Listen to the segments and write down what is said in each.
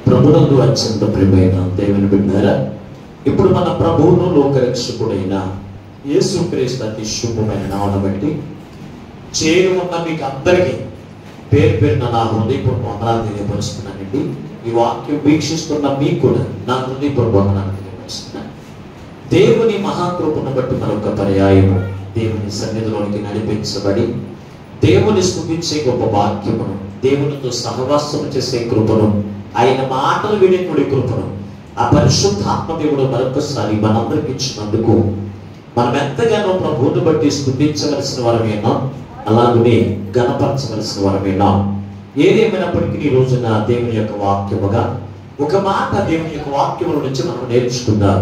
ప్రభువునందు అత్యంత ప్రియమైన దేవుని బిడ్డలారా, ఇప్పుడు మన ప్రభువును లోకరక్షకుడైన యేసుక్రీస్తు అతి శుభమైన నామమును బట్టి చేరి ఉన్న మీకు అందరికీ పేరు పేరున నా హృదయపూర్వక వందనాలు తెలియపరుస్తున్నానండి. ఈ వాక్యం వీక్షిస్తున్న మీకు కూడా నా హృదయపూర్వక వందనాలు తెలియపరుస్తున్నాను. దేవుని మహాకృపను బట్టి మరొక పర్యాయము దేవుని సన్నిధిలోనికి నడిపించబడి దేవుని స్తుతించే గొప్ప వాక్యమును, దేవునితో సహవాసం చేసే కృపను, ఆయన మాటలు వినేటువంటి కృపను ఆ పరిశుద్ధాత్మ దేవుడు మరొకసారి మనందరికి ఇచ్చినందుకు మనం ఎంతగానో ప్రభువుని బట్టి స్తుతించవలసిన వారమేనా, అలాగనే గణపరచవలసిన వారమేనా. ఏదేమైనప్పటికీ ఈ రోజున దేవుని యొక్క వాక్యముగా ఒక మాట దేవుని యొక్క వాక్యముల నుంచి మనం నేర్చుకుందాం.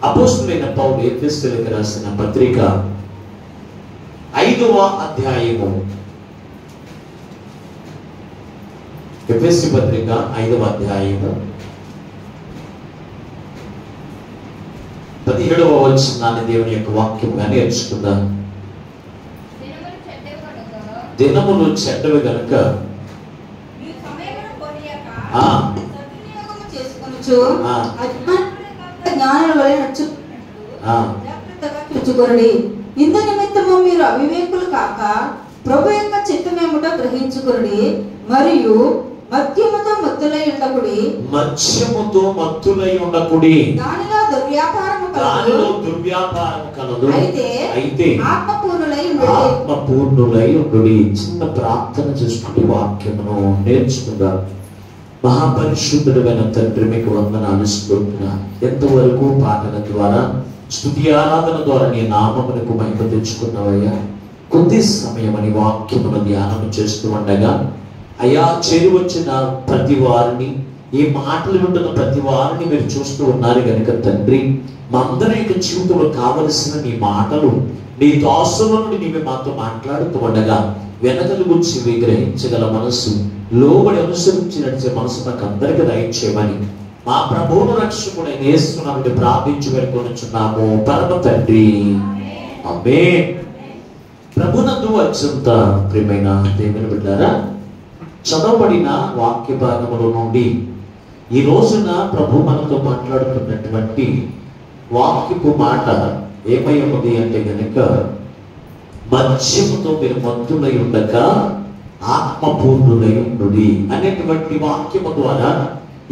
అపోస్తలుడైన పౌలు ఎఫెసీయులకు రాసిన పత్రిక 5వ అధ్యాయము, ఎఫెసీ పత్రిక 5వ అధ్యాయము 17వ వచనాన్ని దేవుని యొక్క వాక్యముగా నేర్చుకుందాం. దినములు చెడ్డవి గనుక ఇందు నిమిత్తము మీరు అవివేకులు కాక ప్రభు యొక్క చిత్తమేమిటో గ్రహించుకుడి, మరియు మద్యముతో మత్తులై ఉండకుడి, దానిలో దుర్వ్యాపారము కలదు, అయితే ఆత్మపూర్ణులై ఉండుడి. చిన్న ప్రార్థన చేసుకుని వాక్యమును నేర్చుకుందాం. మహాపరిశుద్ధుడైన తండ్రి, మీకు వందనాలు స్తుతున్నా. ఎంతవరకు పాటల ద్వారా స్తుతి ఆరాధన ద్వారా నీ నామమునకు మహిమ తెచ్చుకున్నావయ్యా. కొద్ది సమయం అని వాక్యమును ధ్యానం చేస్తూ ఉండగా అయ్యా, చేరి వచ్చిన ప్రతి వారిని, ఈ మాటలు వింటున్న ప్రతి వారిని మీరు చూస్తూ ఉన్నారు కనుక తండ్రి, మా అందరి యొక్క జీవితంలో కావలసిన నీ మాటలు నీ దాసుల నుండి నీవే మాతో మాట్లాడుతూ ఉండగా వెనకలు గురించి విగ్రహించగల మనసు, లోబడి అనుసరించి నడిచే మనసు నాకు అందరికీ దయచేయమని మా ప్రభువును రక్షకుడైన యేసునామములో ప్రార్థించి వేడుకొనుచున్నాము పరమ తండ్రి, ఆమేన్. ప్రభునందు అత్యంత ప్రియమైన దేవుని బిడ్డలారా, చదవబడిన వాక్య భాగముల నుండి ఈ రోజున ప్రభు మనతో మాట్లాడుతున్నటువంటి వాక్యపు మాట ఏమై ఉన్నది అంటే గనుక, మద్యముతో మీరు మత్తులై ఉండక ఆత్మపూర్ణులై ఉండుడి అనేటువంటి వాక్యము ద్వారా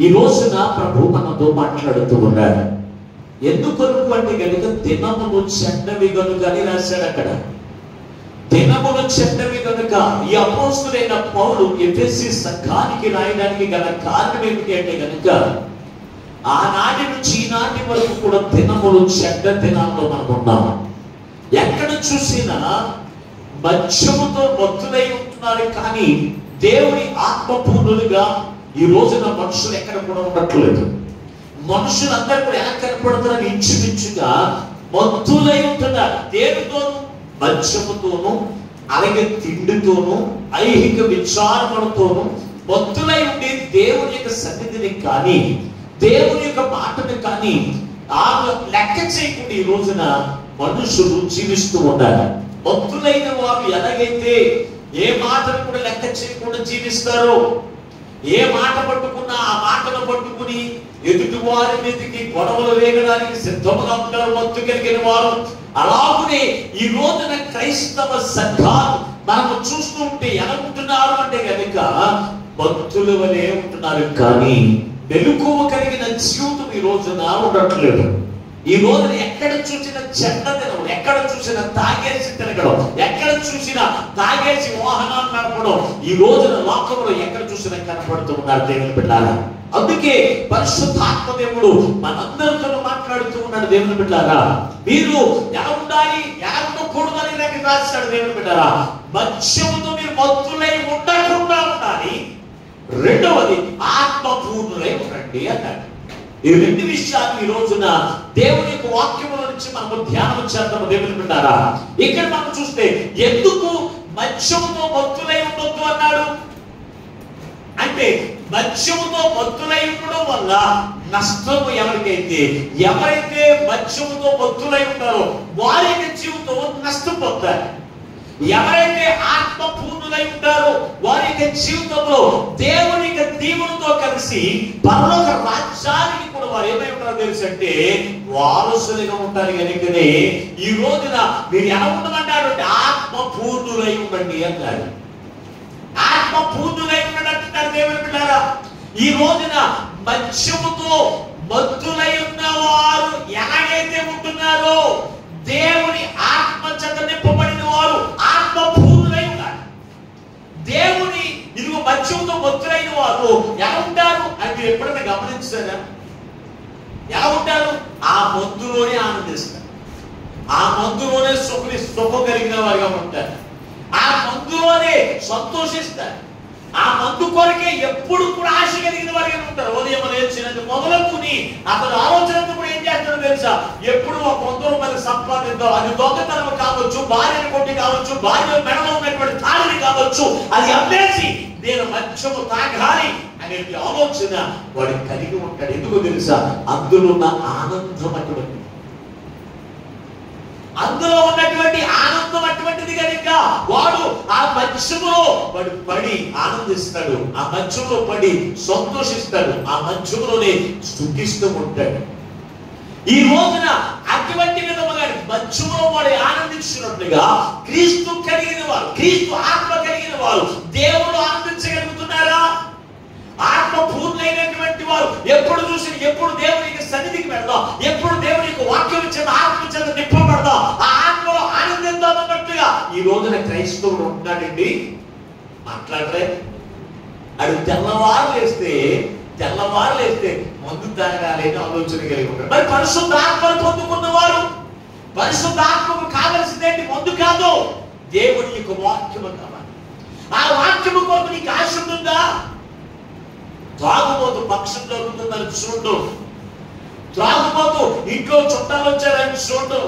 ఈ రోజున ప్రభు మనతో మాట్లాడుతూ ఉన్నాడు. ఎందుకు అంటే గనుక దినములు చెడ్డవి గనుక అని రాశాడు అక్కడ. దినములు చెడ్డవి కనుక ఈ అపోస్తలుడైన పౌలు ఎఫెసీ సంఘానికి రాయడానికి గల కారణం ఏమిటి అంటే కనుక, ఆనాటి నుంచి ఈనాటి వరకు కూడా దినములు చెడ్డ దినాల్లో మనం ఉన్నాం. ఎక్కడ చూసినా మద్యముతో మత్తులై ఉంటున్నారు, కానీ దేవుని ఆత్మపూర్ణులుగా ఈ రోజున మనుషులు ఎక్కడ కూడా ఉండట్లేదు. మనుషులందరూ కూడా ఎలా కనపడుతున్నారు? ఇంచుమించుగా మత్తులై ఉంటున్నారు. దేనితోనూ? మద్యముతోను, అలాగే తిండితోను, ఐహిక విచారములతోను మత్తులై ఉండి దేవుని యొక్క సన్నిధిని కానీ, దేవుని యొక్క మాటను కానీ లెక్క చేయకుండా ఈ రోజున మనుషులు జీవిస్తూ ఉన్నారు. మత్తులైన వారు ఎలాగైతే ఏ మాటను కూడా లెక్క చేయకుండా జీవిస్తారో, ఏ మాట పట్టుకున్నా ఆ మాటను పట్టుకుని ఎదుటి వారి మీదకి గొడవలు వేయడానికి సిద్ధముగా ఉంటారు మత్తు కలిగిన వారు. అలాగే ఈ రోజున క్రైస్తవ సంఘాలు మనము చూస్తూ ఉంటే ఎలా ఉంటున్నారు అంటే కనుక మత్తుల వలె ఉంటున్నారు, కానీ మెలకువ కలిగిన జీవితం ఈ రోజున ఉండట్లేదు. ఈ రోజున ఎక్కడ చూసిన చెడ్డ తినడం, ఎక్కడ చూసిన తాగేసి తినగడం, ఎక్కడ చూసినా తాగేసి వాహనాలు నడపడం ఈ రోజున లోకంలో ఎక్కడ చూసినా కనపడుతూ ఉన్నారు దేవుని బిడ్డలారా. అందుకే పరిశుద్ధాత్మ దేవుడు మనందరితో మాట్లాడుతూ ఉన్నాడు. దేవుని బిడ్డలారా, మీరు ఎలా ఉండాలి, ఎలా ఉండకూడదని నాకు రాశాడు. దేవుని బిడ్డలారా, మద్యముతో మీరు మత్తులై ఉండకుండా ఉండాలి. రెండవది ఆత్మపూర్ణులై ఉండండి అన్నాడు. ఈ రెండు విషయాలు ఈ రోజున దేవుని యొక్క వాక్యముల నుంచి మనము ధ్యానం చేద్దాము. దేవుని బిడ్డలారా, ఇక్కడ మనం చూస్తే ఎందుకు మద్యముతో మత్తులై ఉండొద్దు అన్నాడు అంటే, మద్యముతో మత్తులై ఉండడం వల్ల నష్టము ఎవరైతే మద్యముతో మత్తులై ఉంటారో వారి జీవితం నష్టపోతారు. ఎవరైతే ఆత్మ పూర్ణులై ఉంటారు. వారి యొక్క జీవితంలో దేవుని యొక్క దీవులతో కలిసి పరలోక రాజ్యానికి కూడా వారు ఏమై ఉంటారో తెలుసంటే వారసులుగా ఉంటారు. కనుకనే ఈ రోజున మీరు ఎలా ఉండమంటారు అంటే ఆత్మ పూర్ణులై ఉండండి అంటారు. ఆత్మ పూర్ణులై ఉండడం అంటున్నారు దేవుని బిడ్డలారా. ఈ రోజున మద్యముతో మత్తులై ఉన్నవారు ఎలాగైతే ఉంటున్నారో దేవుని ఆత్మ చేత నింపబడిన వారు ఆత్మ పూర్ణులై ఉన్నారు. దేవుని ఇదిగో మద్యముతో మత్తులైన వారు ఎలా ఉంటారు అని మీరు ఎప్పుడైనా గమనించారా? ఎలా ఉంటారు? ఆ మందులోనే ఆనందిస్తారు, ఆ మందులోనే సుఖం కలిగిన వారుగా ఉంటారు, ఆ మందులోనే సంతోషిస్తారు, ఆ మందు కొరకే ఎప్పుడు కూడా ఆశ కలిగిన వారిగా ఉంటారు. ఉదయం లేచినంత మొదలుకుని అతను ఆలోచనతో కూడా ఏం చేస్తాడో తెలుసా? ఎప్పుడు ఒక 100 రూపాయలు సంపాదిద్దాం. అది దొంగతనం కావచ్చు, భార్యను కొట్టి కావచ్చు, భార్య మెడలో ఉన్నటువంటి తాళిని కావచ్చు, అది అమ్మేసి నేను మద్యము తాగాలి అనే ఆలోచన వాడు కలిగి ఉంటాడు. ఎందుకు తెలుసా? అందులో ఉన్న ఆనందం అటువంటి, అందులో ఉన్నటువంటి ఆనందం అటువంటిది కనుక వాడు ఆ మధ్యలో వాడు పడి ఆనందిస్తాడు, ఆ మధ్యలో పడి సంతోషిస్తాడు, ఆ మధ్యలోనే సుఖిస్తూ ఉంటాడు. ఈ రోజున అటువంటి విధముగా మధ్యలో వాడు ఆనందించినట్లుగా క్రీస్తు కలిగిన వారు, క్రీస్తు ఆత్మ కలిగిన వారు దేవుడు ఆనందించగలుగుతున్నారా? ఆత్మ పూర్ణైనటువంటి వారు ఎప్పుడు చూసి ఎప్పుడు దేవునికి సన్నిధికి వెళ్దాం, ఎప్పుడు దేవునికి వాక్యం చేత ఆత్మ చేత నింపబడదాం, ఆ ఆత్మలో ఆనందిద్దాం అన్నట్టుగా ఈ రోజున క్రైస్తవుడు ఉంటాడండి. మాట్లాడరే అడు తెల్లవారు లేస్తే మందు తాగాలి అని ఆలోచన కలిగి ఉంటాడు. మరి పరిశుద్ధ ఆత్మను పొందుకున్నవారు, పరిశుద్ధ ఆత్మకు కావలసిందేంటి? మందు కాదు, దేవుని యొక్క వాక్యము కావాలి. ఆ వాక్యము కొరకు నీకు ఆశ ఉంటుందా? త్రాగుబోతు పక్షం దొరుకుతుందని చూడు, త్రాగుబోతు ఇంట్లో చుట్టాలు వచ్చారని చూడు,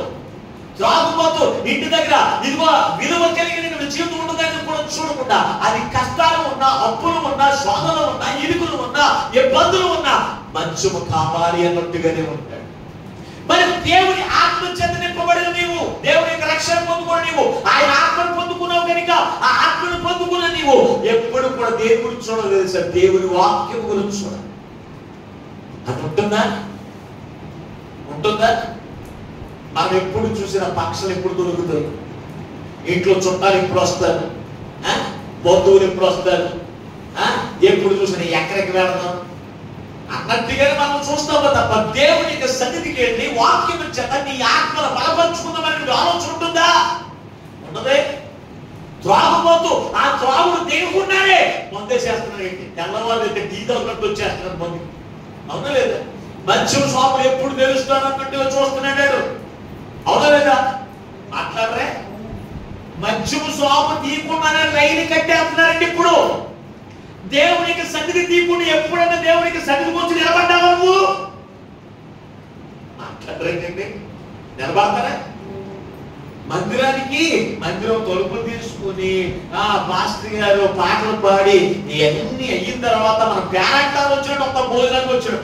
త్రాగుబోతు ఇంటి దగ్గర ఇదిగో విలువ కలిగిన జీవితం ఉండదని కూడా చూడకుండా అది కష్టాలు ఉన్నా, అప్పులు ఉన్నా, శోధనలు ఉన్నా, ఇరుకులు ఉన్నా, ఇబ్బందులు ఉన్నా మద్యము కావాలి అన్నట్టుగానే ఉంటాడు. మరి దేవుని ఆత్మ చేత నింపబడిన నీవు, దేవుని యొక్క రక్షణ పొందుకున్న నీవు, ఆయన ఆత్మను పొందుకున్నావు కనుక ఆ ఆత్మను పొందుకున్న నీవు ఎప్పుడు కూడా దేని గురించి చూడదు తెలుసా? దేవుని వాక్యం గురించి చూడాలి. అది ఉంటుందా? మనం ఎప్పుడు చూసిన పక్షులు ఎప్పుడు దొరుకుతాయి? ఇంట్లో చుట్టాలు ఎప్పుడు వస్తారు? బంధువులు ఎప్పుడు వస్తారు? ఎప్పుడు చూసిన ఎక్కడికి వెళదాం అన్నట్టుగానే మనం చూస్తాము తప్ప దేవుని యొక్క సన్నిధికి వెళ్ళి వాక్యం చేత నీ ఆత్మను బలపరుచుకుందామని ఆలోచన ఉంటుందా? ఉండదే. త్రాగుబోతూ ఆ త్రాగుడు దేవుకున్నాడే మందే చేస్తున్నాడు. ఏంటి తెల్లవారు అయితే టీ తగ్గట్టు వచ్చేస్తున్నాడు మంది, అవునా లేదా? మద్యం షాపులు ఎప్పుడు తెలుస్తాను అన్నట్టుగా చూస్తున్నాడు, అవునా లేదా? మాట్లాడరే. మద్యం షాపు తీయకుండానే లైన్ కట్టేస్తున్నారండి. ఇప్పుడు దేవునికి సన్నిధి తీయకుండా ఎప్పుడైనా దేవునికి సన్నిధి వచ్చి నిలబడ్డావా నువ్వు? మాట్లాడరేంటండి, నిలబడతారా? మందిరం తలుపులు తీసుకుని పాస్టర్ గారు పాటలు పాడి ఇవన్నీ అయిన తర్వాత మన పేరంటాలు వచ్చినట్టు ఒక భోజనానికి వచ్చాడు.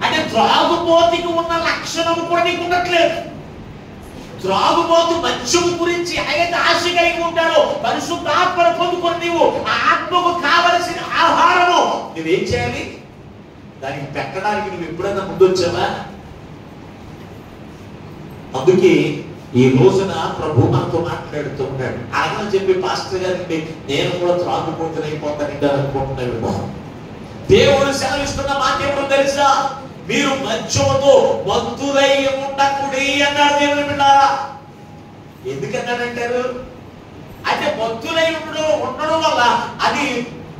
అంటే త్రాగుబోతుకి ఉన్న లక్షణము కూడా నీకు ఉండట్లేదు. త్రాగుబోతు మద్యము గురించి అయితే ఆశ కలిగి ఉంటాడో పరిశుద్ధాత్మను పొందుకొని నీవు ఆ ఆత్మకు కావలసిన ఆహారము నువ్వేం చేయాలి? దానికి పెట్టడానికి నువ్వు ఎప్పుడైనా ముందొచ్చావా? అందుకే ఈ రోజున ప్రభు మనతో మాట్లాడుతూ ఉన్నాడు. ఆయన చెప్పి పాస్టర్ గారికి నేను కూడా త్రాగుబోతునైపోతాను అనుకుంటున్నాడు. దేవుడు సెలవిస్తున్న మాకేమో తెలుసా? మీరు మద్యముతో మత్తులై ఉండకుడి అన్నాడు దేవుని బిడ్డలారా. ఎందుకన్నాడంటారు? అంటే మత్తులై ఉండడం వల్ల అది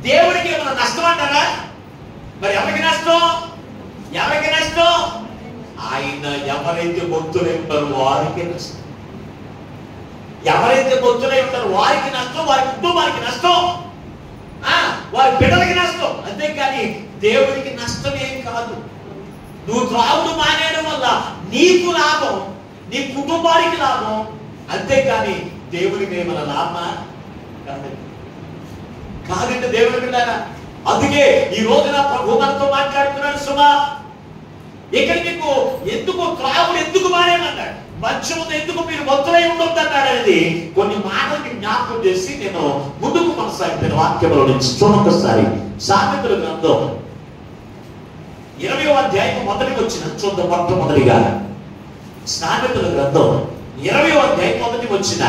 దేవుడికి ఏమైనా నష్టం అంటారా? మరి ఎవరికి నష్టం? ఆయన ఎవరైతే మత్తులై ఉంటారో వారికి నష్టం. ఎవరైతే మత్తులై ఉంటారో వారికి నష్టం, వారి కుటుంబానికి నష్టం, వారి బిడ్డలకి నష్టం. అంతేకాని దేవుడికి నష్టం ఏం కాదు. నువ్వు త్రాగుడు మానేయడం వల్ల నీకు లాభం, నీ కుటుంబానికి లాభం, అంతేకాని దేవుడికి ఏమైనా లాభమా? కాదంటే దేవుడి బిడ్డలారా. అందుకే ఈ రోజున ప్రభు మనతో మాట్లాడుతున్నాడు. సుమా, ఇక్కడ నీకు ఎందుకు త్రాగుడు ఎందుకు మానేయమన్నాడు? మత్స్యముతో ఎందుకు మీరు మత్తులై ఉండొద్దు అన్నాడు అనేది కొన్ని మాటలకి జ్ఞాపకం చేసి నేను ముందుకు కొనసాగుతాను వాక్యంలో నుంచి. చూడొకసారి సామెతల గ్రంథం 20వ అధ్యాయం మొదటికి వచ్చిన చూద్దాం. మొట్టమొదటిగా సామెతల గ్రంథం 20వ అధ్యాయం మొదటికి వచ్చిన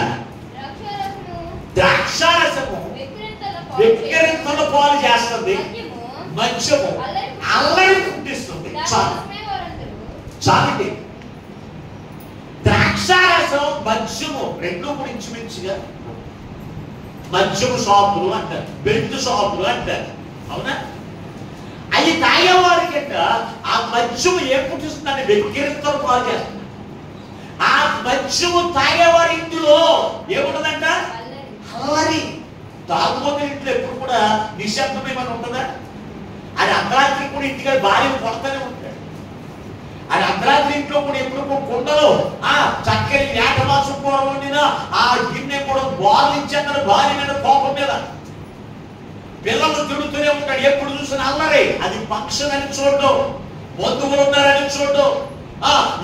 ద్రాక్షారసము వెక్కిరింతల పాలు చేస్తుంది, మత్స్యము అల్లరి పుట్టిస్తుంది. చాలండి. ద్రాక్షారసం మద్యము రెండు గురించి మంచిగా మద్యము షాపులు అంటారు, బెల్ట్ షాపులు అంటారు. అవునా? అవి తాగేవారికి ఆ మద్యము ఏం పుట్టిస్తుందని వెక్కిరింతలు పాలు చేస్తుంది. ఆ మద్యము తాగేవారి ఇంటిలో ఏముంటదంట? అల్లరి. తాగుబోతే ఇంట్లో ఎప్పుడు కూడా నిశ్శబ్దం ఏమైనా ఉంటుందా? అది అర్ధరాత్రి కూడా ఇంటికి భార్య కొడతానే ఉంటాడు. అది అర్ధరాత్రి ఇంట్లో కూడా ఎప్పుడు కుండలో చక్కని ఏట మాసం కూర వండినా ఆ గిన్నె కూడా బాలు ఇచ్చేస్తాడు భార్య మీద కోపం మీద. పిల్లలు తిడుతూనే ఉంటాడు, ఎప్పుడు చూసిన అల్లరి. అది ఫంక్షన్ అని చూడడం, బంధువులు ఉన్నారని చూడడం,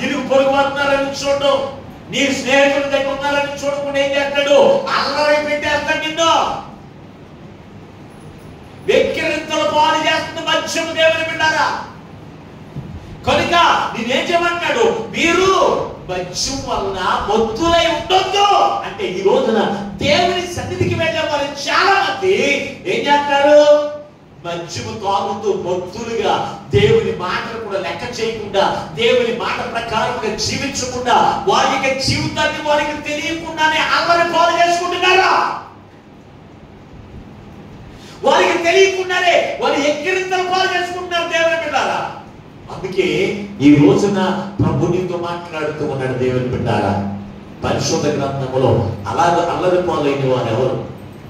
ఇరుగు పొరుగు ఉన్నారని చూడడం, నీ స్నేహితుల దగ్గర ఉన్నారని చూడకుండా ఏం చేస్తాడు? అల్లరి పెట్టేస్తాడు నిన్ను. వెక్కిరింతలు పాలు చేస్తున్న మత్స్యము దేవుని బిడ్డారా. కనుక నేనేం చేయమంటాడు? మీరు మత్స్యం వలన మత్తులై ఉండొద్దు అంటే ఈ రోజున దేవుని సన్నిధికి వెళ్ళే వాళ్ళు చాలా మంది ఏం చేస్తారు? మత్స్యము తాగుతూ మత్తులుగా దేవుని మాటలు కూడా లెక్క చేయకుండా, దేవుని మాట ప్రకారంగా జీవించకుండా, వారి యొక్క జీవితాన్ని వారికి తెలియకుండానే అల్లరి పాలు చేసుకుంటున్నారా? వారికి తెలియకుండానే వారు ఎక్కిరింతలు పాలు చేసుకుంటున్నారు దేవుని బిడ్డారా. అందుకే ఈ రోజున ప్రభు నీతో మాట్లాడుతూ ఉన్నాడు దేవుని బిడ్డారా. పరిశుద్ధ గ్రంథములో అలాగే అల్లరి పాలైన వారు ఎవరు,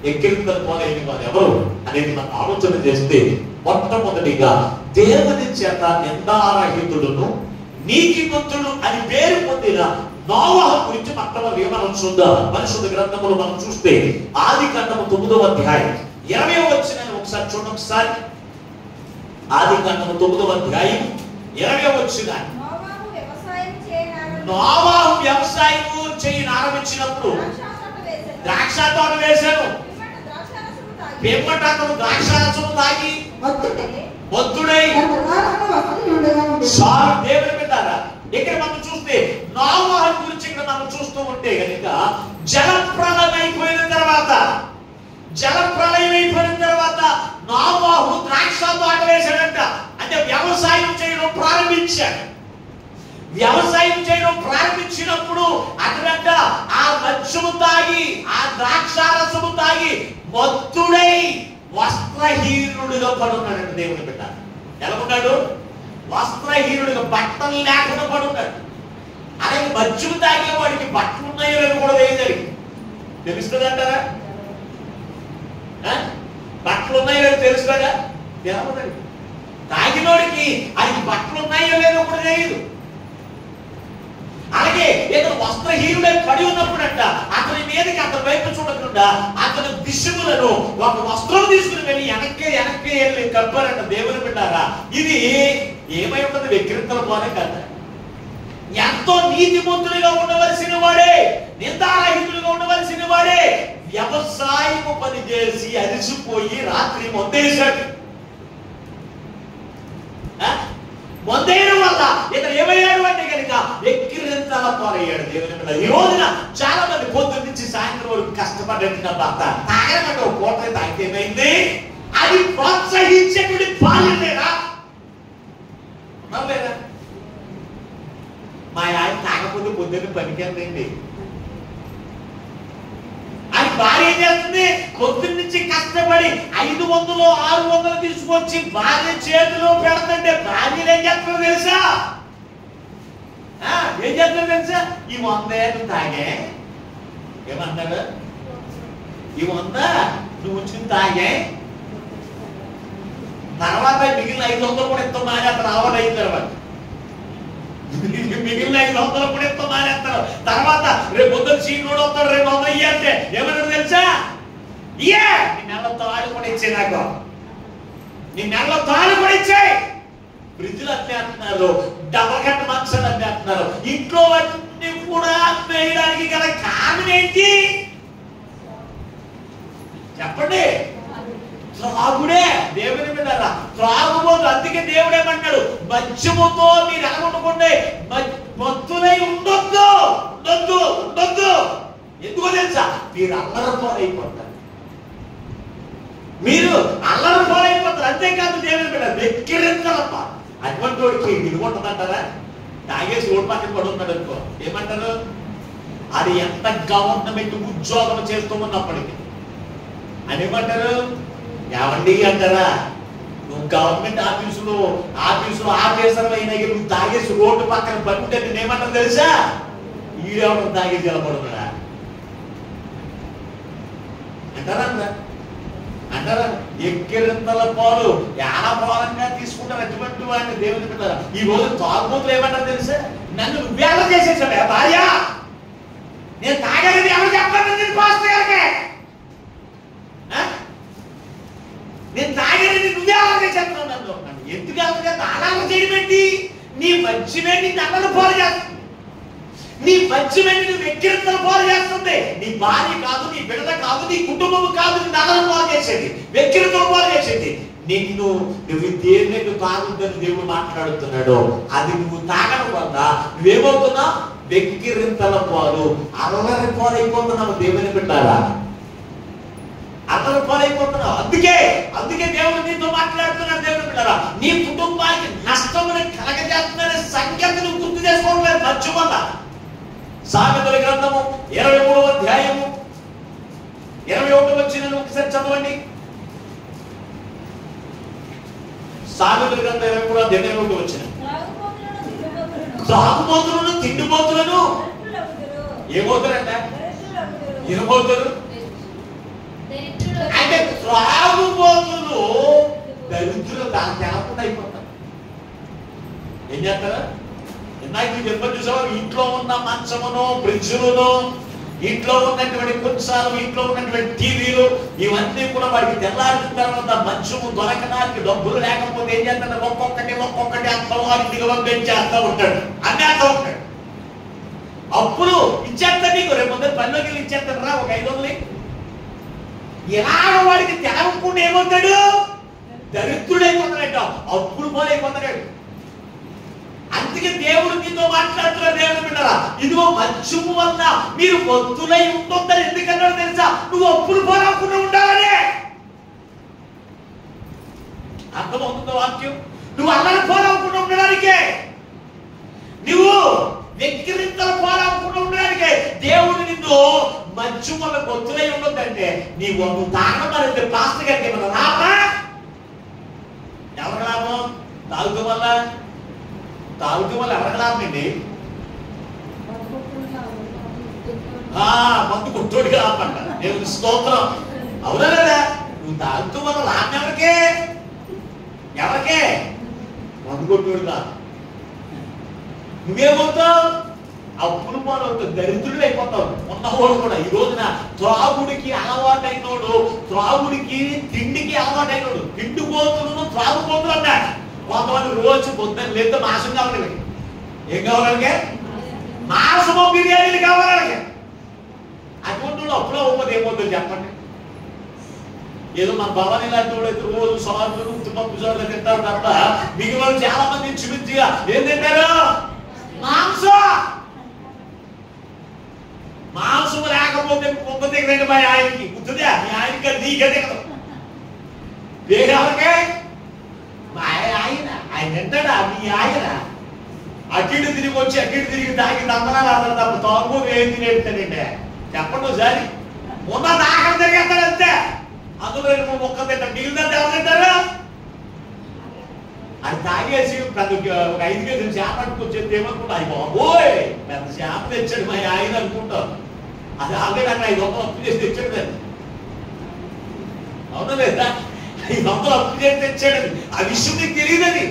ఎక్కిరింతల పాలైన వారు ఎవరు అనేది మనం ఆలోచన చేస్తే మొట్టమొదటిగా దేవుని చేత నిందారహితుడును నీతిమంతుడు అని పేరు పొందిన నోవహు గురించి మొట్టమొదటిగా మనం చూద్దాం. పరిశుద్ధ గ్రంథములో మనం చూస్తే ఆదికాండము 9వ అధ్యాయం 20వ వచనాన్ని ఒకసారి చూడండి. ఒకసారి ఆదికాండము 9వ అధ్యాయం 20వ వచనం. నోవహు వ్యవసాయం చేయని ఆరంభించినప్పుడు ద్రాక్ష తోట వేశాను, పిమ్మట అతను ద్రాక్షారసము తాగి మత్తుడై దేవుని పెట్టారా. ఇక్కడ మనం చూస్తే నోవహు గురించి ఇక్కడ మనం చూస్తూ ఉంటే కనుక జలప్రళయం అయిపోయిన తర్వాత నోవహు ద్రాక్ష తోట వేశాడంట. అంటే వ్యవసాయం చేయడం ప్రారంభించాడు. వ్యవసాయం చేయడం ప్రారంభించినప్పుడు అతడంట ఆ మత్స్యము తాగి, ఆ ద్రాక్షారసము తాగి మత్తుడై వస్త్రహీనుడిగా పడున్నాడు దేవుని బిడ్డ. ఎలా ఉన్నాడు? వస్త్రహీనుడిగా, బట్టలు లేకుండా పడున్నాడు. అలాగే మత్స్యము తాగే వాడికి బట్టలు ఉన్నాయో లేదో కూడా తెలియదు. తెలుస్తుందంటారా? బట్టలు ఉన్నాయో లేదో తెలుస్తుందా? తెలవదండి. తాగినోడికి అది బట్టలు ఉన్నాయో లేదో కూడా తెలియదు. అలాగే ఏదో వస్త్రహీనుడై పడి ఉన్నప్పుడంట అతని మీదకి అతని వైపు చూడకుండా అతని దిశములను ఒక వస్త్రం తీసుకుని వెళ్ళి వెనక్కి వెళ్ళి కప్పారంట దేవుని బిడ్డారా. ఇది ఏమై ఉన్నది? వెక్కిరింతల పోనే కదా. ఎంతో నీతిమంతులుగా ఉండవలసిన వాడే, నిందారహితులుగా ఉండవలసిన వాడే వ్యవసాయము పని చేసి అలసిపోయి రాత్రి మొందేశాడు. మొందేయడం వల్ల ఇతను ఏమయ్యాడు అంటే కనుక వెక్కిరింతల పాలయ్యాడు దేవుని బిడ్డ. ఈ రోజున చాలా మంది పొద్దున్న నుంచి సాయంత్రం వరకు కష్టపడ్డ భర్త తాగమంటే ఒక పూట తాగితే ఏమైంది? అది ప్రోత్సహించేటువంటి పాలన లేదా? లేదా? మా ఆయన తాగకపోతే పొద్దున్న పనికేందండి అని భార్య ఏం చేస్తుంది? పొద్దున్న నుంచి కష్టపడి 500 600 తీసుకొచ్చి భార్య చేతిలో పెడుతుంటే భార్యలు ఏం చేస్తారో తెలుసా? ఏం చేస్తారో తెలుసా? ఈ 100 తాగే ఏమంటారు? ఈ 100 నువ్వు ఉంచుకుని తాగే, తర్వాత మిగిలిన 500 కూడా ఎంతో మానేస్తారు. రావాలి అయిన తర్వాత మిగిలిన 500 కూడా ఎంతో మానేస్తారు. తర్వాత రేపు పొద్దున చీకుడు వస్తాడు, రేపు 100 ఇయ్యంటే ఏమంటారు తెలుసా? ఇయ్యే నీ నెల తాడు కూడా ఇచ్చే, నాకు నీ నెల తాడు కూడా ఇచ్చాయి. ఫ్రిడ్జ్లు అమ్మేస్తున్నారు, డబల్ కట్ట మంచాలు అమ్మేస్తున్నారు. ఇంట్లో అన్ని కూడా వేయడానికి గల కారణం ఏంటి చెప్పండి? త్రాగుడే. దేవుని బిడ్డలారా, త్రాగుబోతు. అందుకే దేవుడు ఏమంటాడు, మద్యముతో మీరు ఎలా ఉండకుండే మత్తులై ఉండొద్దు ఉండొద్దు ఉండొద్దు. ఎందుకో తెలుసా? మీరు అల్లరి పాలైపోతారు. మీరు అల్లరి పాలైపోతారు. అంతేకాదు దేవుని బిడ్డ వెక్కిరింతలప్ప. అటువంటి వాడికి నిలుగుంటుందంటారా? తాగేసి రోడ్డు పక్కన పడి ఉన్నాడు అనుకో, ఏమంటారు? అది ఎంత గవర్నమెంట్ ఉద్యోగం చేస్తూ ఉన్నప్పటికీ అని ఏమంటారు? ఏమండి అంటారా? నువ్వు గవర్నమెంట్ ఆఫీసులో ఆఫీసర్ అయినా నువ్వు తాగేసి రోడ్డు పక్కన పడుకుంటే నేనేమంటారు తెలుసా? ఈడేవడం తాగేసి నిలబడుతున్నాడా అంటారా? అంటారా? ఎక్కిరింతల పాలు యానపాలంగా తీసుకుంటారు అటువంటి వాడిని. దేవుని బిడ్డలారా, ఈ రోజు తాగుబోతులు ఏమంటారు తెలుసా? నన్ను నువ్వేళ చేసేసాడు భార్య, నేను తాగలేదు ఎవరు చెప్పాను పాస్టర్ గారికి, నేను తాగలేదు నువ్వే అలాగే చెప్తున్నావు నన్ను. ఎందుకు అలాగే చేయడం ఏంటి? నీ మధ్యమే నిన్ను అన్నలు పాలు చేస్తుంది. నీ మధ్యమే నువ్వు వెక్కిరింతల పాలు చేస్తుంది. నీ భార్య కాదు, నీ బిడ్డ కాదు, నీ కుటుంబం కాదు, నీ అన్నలు పాలు చేసేది, వెక్కిరింతల పాలు చేసేది. నువ్వు దేన్ని తాగుద్దని దేవుడు మాట్లాడుతున్నాడు. అది నువ్వు తాగడం వల్ల నువ్వేమవుతున్నావు? వెక్కిరింతల పాలు, అల్లరి పాలైపోతున్నావు. దేవుని బిడ్డారా, అల్లరి పాలైపోతున్నావు. అందుకే దేవుడు నీతో మాట్లాడుతున్నాడు. దేవుని బిడ్డారా, నీ కుటుంబానికి నష్టమును కలగజేస్తున్న సంగతి నువ్వు గుర్తు చేసుకోవట్లేదు మధ్య వల్ల. సామెతల గ్రంథము 23వ అధ్యాయము 21వ వచనం ఒకసారి చదవండి. సామెతల గ్రంథం 23వ అధ్యాయం 21వ వచనం. త్రాగుబోతులను తిండిబోతులను ఏమవుతారంట? ఏమవుతారు అంటే త్రాగుబోతులు దరిద్రులు దాన్ని తెలకుండా అయిపోతారు. ఏం చేస్తారా? ఇందాక చెప్పని చూసావా? ఇంట్లో ఉన్న మంచమును, ఫ్రిడ్జ్లను, ఇంట్లో ఉన్నటువంటి కుర్చీలు, ఇంట్లో ఉన్నటువంటి టీవీలు, ఇవన్నీ కూడా వాడికి తెల్లారిన తర్వాత మంచము దొరకడానికి డబ్బులు లేకపోతే ఏం చేస్తాడు? ఒక్కొక్కటి అత్తవారింటికి పంపించేస్తా ఉంటాడు, అమ్మేస్తా ఉంటాడు. అప్పుడు ఇచ్చేస్తా నీకు, రేపు పొద్దున్న పనిలోకి వెళ్ళి ఇచ్చేస్తాడు రా ఒక 500. ఎలాగ వాడికి తెలవకుండా ఏమవుతాడు? దరిద్రుడైపోతాడట, అప్పుడు పోలైపోతాడు. అందుకే దేవుడు నీతో మాట్లాడుతున్న దేవుడు బిడ్డరా, ఇదిగో మత్స్యము వల్ల మీరు మత్తులై ఉంటుందని ఎందుకన్నాడు తెలుసా? నువ్వు అప్పులు పోరాకుండా ఉండాలని. అర్థమవుతుందో వాక్యం? నువ్వు అల్లరి పోరాకుండా ఉండడానికే, నువ్వు వెక్కిరింతలు పోరాకుండా ఉండడానికే దేవుడు నిన్ను మత్స్యం వల్ల మత్తులై ఉండొద్దంటే నువ్వు తాగడం పాస్టర్ గారికి ఏమన్నా లాభమా? ఎవరికి లాభం? తాగుతూ వల్ల ఎవరికి లాభం అండి? మందు కొట్టోడికి లాభం అంట. దేవుని స్తోత్రం. అవునా లేదా? నువ్వు తాగుతూ వల్ల లాభం ఎవరికే? మందు కొట్టోడు కాదు. నువ్వేమవుతావు? అప్పులు పాలవుతావు, దరిద్రుడు అయిపోతావు. ఉన్నవాడు కూడా ఈ రోజున త్రాగుడికి అలవాటైనోడు, త్రాగుడికి తిండికి అలవాటైనోడు, తిండిపోతులను త్రాగుపోతులు అన్నాడు. కొంతమంది రోజు పొద్దున్న లేదా మాంసం కావాలి. ఏం కావాలకే? మాంసమో బిర్యానీలు కావాలకే. అటువంటి అప్పులో అవ్వదు ఏమవుతుంది చెప్పండి? ఏదో మన భవానీ లాంటి వాడు అయితే రోజు సార్లు ఉత్తుపప్పు సార్లు తింటారు తప్ప మిగిలిన వాళ్ళు చాలా మంది చూపించిగా ఏం తింటారు? మాంసం లేకపోతే కుక్క దిగదండి మా ఆయనకి. గుర్తుందా? మీ ఆయనకి నీకే దిగదు. దేహాలకే ఆయన తింటాడా? మీ ఆయన అటు తిరిగి వచ్చి అటు తిరిగి తాగి దందనాలు అన్నారు తప్ప తాగు ఏం తినేస్తాడండి చెప్పండి ఒకసారి. ఉన్న దాకా తిరిగేస్తాడు అంతే. అందులో 2 మొక్క తింటారు, మిగిలిన ఎవరు తింటారు? అది తాగేసి ఒక 5 కేజీలు చేప పట్టుకొచ్చేది ఏమనుకుంటా? బాబోయ్ పెద్ద చేప తెచ్చాడు మా ఆయన అనుకుంటాం. అది ఆల్రెడీ అక్కడ 500 అప్పు చేసి తెచ్చాడు దాన్ని. అవునా లేదా? 500 అప్పు చేసి తెచ్చాడు. ఆ విషయం నీకు తెలియదని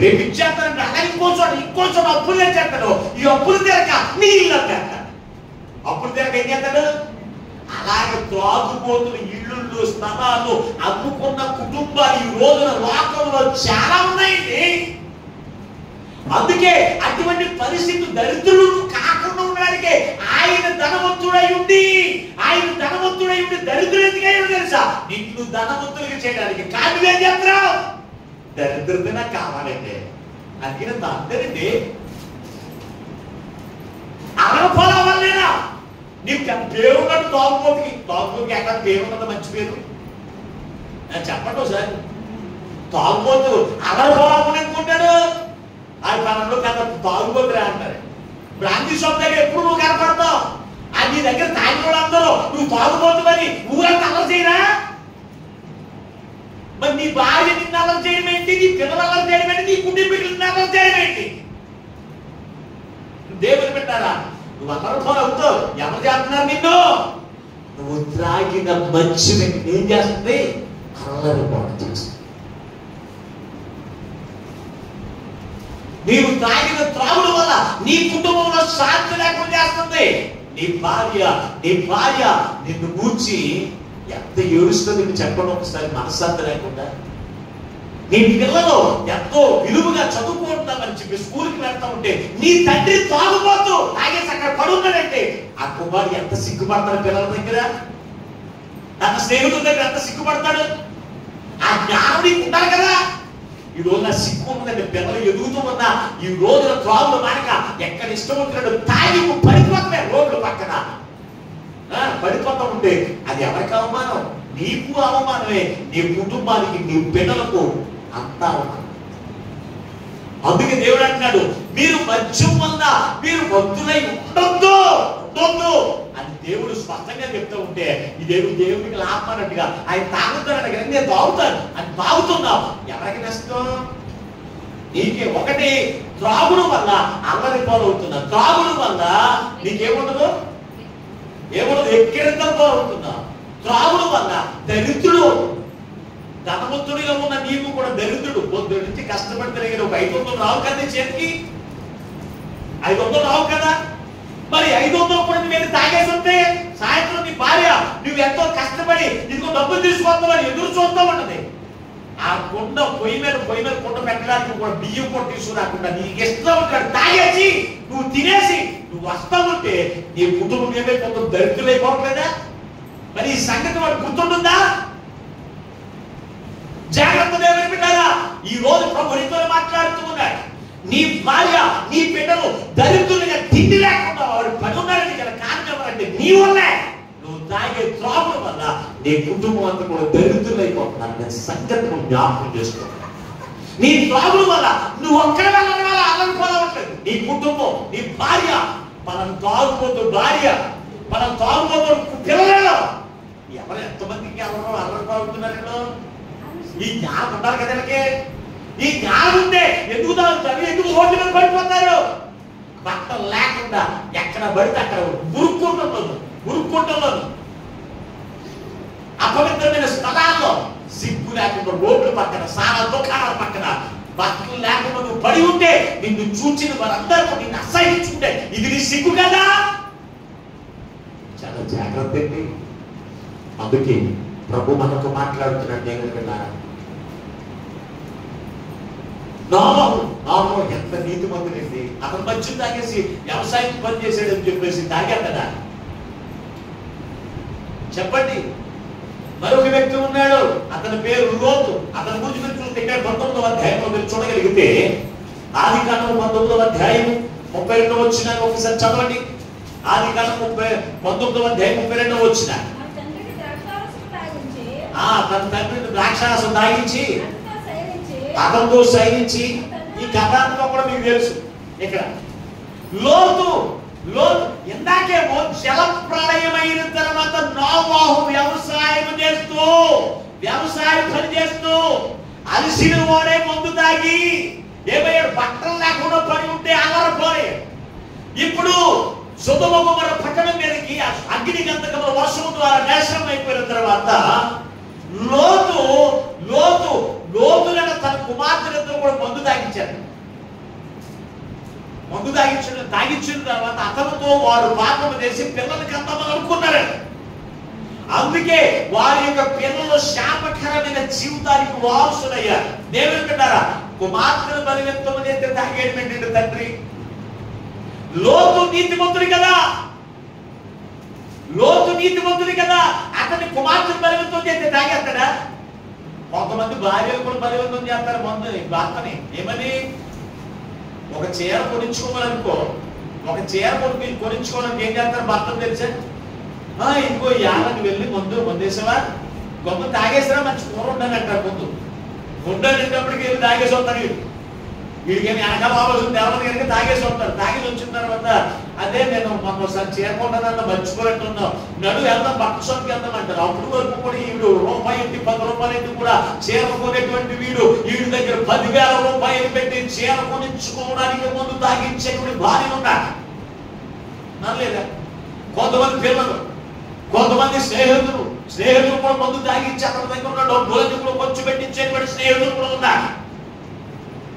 రేపు ఇచ్చేస్తానంటే అలాగే ఇంకోచోట అప్పులు తెచ్చేస్తాడు. ఈ అప్పులు తీరక నీ ఇల్లు అంటాడు. అప్పులు తీరక ఏం చేస్తాడు? అలాగే త్రాగుబోతులు ఇళ్ళు స్థలాలు అమ్ముకున్న కుటుంబాలు ఈ రోజున లోకంలో చాలా ఉన్నాయండి. అందుకే అటువంటి పరిస్థితి దరిద్రులు కాకుండా ఉండడానికే ఆయన ధనవంతుడై ఉండి దరిద్రుడు ఎందుకయ్యాడు తెలుసా? నిన్ను ధనవంతులుగా చేయడానికి. కానీ ఏం చెప్తావు? దరిద్రత నాకు కావాలండి. అందుకని అందరండి అరపల వల్లేనా నీకు దేవుడు తాగుబోతుకి ఎక్కడ దేవుడు మంచి పేరు చెప్పండి సార్. తాగుబోతు అరపలం అనుకుంటాడు. ఆ పనంలో కదా తాగుబోతులే అంటారు. బ్రాంతి షాప్ దగ్గర ఎప్పుడు నువ్వు కనపడతావు. అది నీ దగ్గర తాగిన వాళ్ళందరూ నువ్వు తాగుబోతుమని ఊరంతా అల్లరి చేయరా? మరి నీ భార్య నిన్ను అల్లరి చేయడం ఏంటి? నీ పిల్లలు అల్లరి చేయడం ఏంటి? నీ కుటుంబీకులు అల్లరి చేయడం ఏంటి? దేవుని పెట్టారా? నువ్వు అల్లరిపోలు అవుతావు. ఎవరు చేస్తున్నారు నిన్ను? నువ్వు త్రాగిన మంచి ఏం చేస్తుంది? అల్లరిపోవడం చేస్తుంది. నీవు తాగిన త్రాగుడు వల్ల నీ కుటుంబంలో శాంతి లేకుండా చేస్తుంది. నీ భార్య నిన్ను కూర్చి ఎంత ఏడుస్తుంది నీకు చెప్పడం ఒకసారి మనశ్శాంతి లేకుండా. నీ పిల్లలు ఎంతో విలువగా చదువుకుంటామని చెప్పి స్కూల్కి వెళ్తా ఉంటే నీ తండ్రి తాగుబోతూ తాగేసి అక్కడ పడున్నాడంటే ఆ కుమారుడు ఎంత సిగ్గుపడతాడు పిల్లల దగ్గర, తన స్నేహితుల దగ్గర ఎంత సిగ్గుపడతాడు. ఆ జ్ఞానం నీకు ఉండాలి కదా. ఈ రోజు నా సిగ్గు ఉన్నదండి. పిల్లలు ఎదుగుతూ ఉన్నా ఈ రోజున త్రాగులు మానక ఎక్కడ ఇష్టం ఉంటున్నాడు తాగి పడిపోతున్నాయి రోడ్లు పక్కన పడిపోతా ఉంటే అది ఎవరికి అవమానం? నీకు అవమానమే, నీ కుటుంబానికి, నీ పిల్లలకు అంతా అవమానం. అందుకే దేవుడు అంటున్నాడు మీరు మద్యం వల్ల మీరు భక్తులై ఉండొద్దు అని దేవుడు స్పష్టంగా చెప్తూ ఉంటే ఈ దేవుడికి లాభమన్నట్టుగా ఆయన తాగుతాడు కదా, నేను తాగుతాను అని తాగుతున్నావు. ఎవరికి నష్టం? నీకే. ఒకటి త్రాగుడు వల్ల అల్లరి పాలవుతున్నా, త్రాగుడు వల్ల నీకేముండదు? ఎక్కిరింతలు పాలవుతున్నా. త్రాగుడు వల్ల దరిద్రుడు. ధనవంతుడిగా ఉన్న నీవు కూడా దరిద్రుడు. పొద్దున్న నుంచి కష్టపడి తిరిగిన ఒక 500 రావు కదా చేతికి, 500 రావు కదా. మరి 500 కూడా నువ్వు తాగేసి ఉంటే సాయంత్రం నీ భార్య నువ్వు ఎంతో కష్టపడి ఇదిగో డబ్బులు తీసుకొస్తామని ఎదురు చూస్తా ఉన్నది. ఆ కుండ పొయ్యి మీద కుండ పెట్టడానికి కూడా బియ్యం కూడా తీసుకురాకుండా నీకు ఇష్టం ఉంటాడు తాగేసి నువ్వు తినేసి నువ్వు వస్తా ఉంటే నీ కుటుంబం ఏమైపోతుంది? దరిద్రులైపోవట్లేదా? మరి ఈ సంగతి వాడు గుర్తుంటుందా? జాగ్రత్త దేవుని బిడ్డలారా, ఈ రోజు ప్రభు నీతో మాట్లాడుతూ ఉన్నాడు. నీ భార్య నీ బిడ్డలు దరిద్రులుగా తిండి లేకుండా వాడు పని ఉన్నారని గల కారణం ఎవరంటే నీ వల్లే. నువ్వు తాగే త్రాగుల వల్ల నీ కుటుంబం అంతా కూడా దరిద్రులైపోతున్నారు. సంగతి నువ్వు జ్ఞాపకం చేసుకో. నీ త్రాగుల వల్ల నువ్వు ఒక్కడి వల్ల అల్లరిపోవట్లేదు. నీ కుటుంబం, నీ భార్య, మనం తాగుబోతు భార్య, మనం తాగుబోతు పిల్లలు, ఎవరు ఎంతమందికి అల్లరిపోతున్నారు? ఈ జ్ఞానం ఉండాలి కదా. ఈ జ్ఞానం ఉంటే ఎందుకు తాగుతారు? ఎందుకు రోడ్డు మీద పడిపోతారు? బట్టలు లేకుండా ఎక్కడ పడితే అక్కడ ఉరుక్కుంటున్నాను అపవిత్రమైన స్థలాల్లో సిగ్గు లేకుండా రోడ్ల పక్కన, సారా దుకాణాల పక్కన బట్టలు లేకుండా నువ్వు పడి ఉంటే నిన్ను చూచిన వారందరూ నిన్ను అసహించుకుంటే ఇది నీ సిగ్గు కదా. చాలా జాగ్రత్త అండి. అందుకే ప్రభు మనకు మాట్లాడుతున్నాడు. దేవుడు నామో ఎంత నీతిమంతుడండి. అతను మధ్య తాగేసి వ్యవసాయం పని చేసాడని చెప్పేసి తాగాడు కదా. చెప్పండి. మరొక వ్యక్తి ఉన్నాడు, అతని పేరు లోతు. అతని గురించి మీరు చూస్తే 19వ అధ్యాయంలో మీరు చూడగలిగితే ఆదికాండం 19వ అధ్యాయం 32వ వచనం ఒకసారి చదవండి. ఆదికాండం 19వ అధ్యాయం 32వ వచనం. తన తండ్రిని ద్రాక్షారసం తాగించి అతనితో సైనించి, ఈ కథాంతో కూడా మీకు తెలుసు. ఇక్కడ లోతు ఇందాకేమో జల ప్రళయమైన తర్వాత నోవాహు వ్యవసాయం పని చేస్తూ అలసిన వాడే మందు తాగి ఏమయ్యాడు? బట్టలు లేకుండా పడి ఉంటే అల్లరిపోయాడు. ఇప్పుడు సొదొమ గొమొర్రా పట్టణం మీదకి అగ్ని గంధకముల వర్షం ద్వారా నాశనం అయిపోయిన తర్వాత లోతులను తన కుమార్తెలతో కూడా మందు తాగించాడు. తాగించిన తర్వాత అతనితో వారు పాపము చేసి పిల్లలకి అంతమని అనుకున్నారండి. అందుకే వారి యొక్క పిల్లలు శాపకరమైన జీవితానికి వారసులయ్యారు. దేవుని బిడ్డలారా, కుమార్తెను బలివంతం చేస్తే తాగేయడం ఏంటంటే తండ్రి, లోతు నీతిమంతుడు కదా, లోతు నీతిమంతుడు కదా, అతని కుమార్తెను బలివంతం చేస్తే తాగేస్తాడా? కొంతమంది భార్యలు కూడా బలివంతం చేస్తారు మందు భర్తని. ఏమని? ఒక చీర కొనించుకోవాలనుకో, ఒక చీర కొనించుకోవాలని ఏం చేస్తారు భర్తను తెలుసా? ఇంకో యాళ్ళకి వెళ్ళి ముందేసావా, గొప్ప తాగేసినా మంచి కూర ఉండని అంటారు. ఉండేటప్పటికి వెళ్ళి తాగేసి వస్తాడు. వీడికేమి వెనకాల ఆలోచన దేవత కనుక తాగేసి వస్తాడు. తాగేసి వచ్చిన తర్వాత అదే నేను మొన్న ఒకసారి చేరుకుంటానన్న మర్చిపోయినట్టున్నావు, నడు వెళ్దాం బట్ట షాప్కి వెళ్దాం అంటారు. అప్పుడు వరకు కూడా వీడు రూపాయి 10 రూపాయలు కూడా చేరుకునేటువంటి వీడు దగ్గర 10,000 రూపాయలు పెట్టి చేరుకొనించుకోవడానికి ముందు తాగించేటువంటి భార్య ఉన్నాడు. నమ్మలేదా? కొంతమంది పిల్లలు, కొంతమంది స్నేహితులు కూడా మందు తాగించి అతని దగ్గర ఉన్న డబ్బులన్నీ కూడా ఖర్చు పెట్టించేటువంటి స్నేహితులు కూడా ఉన్నారు.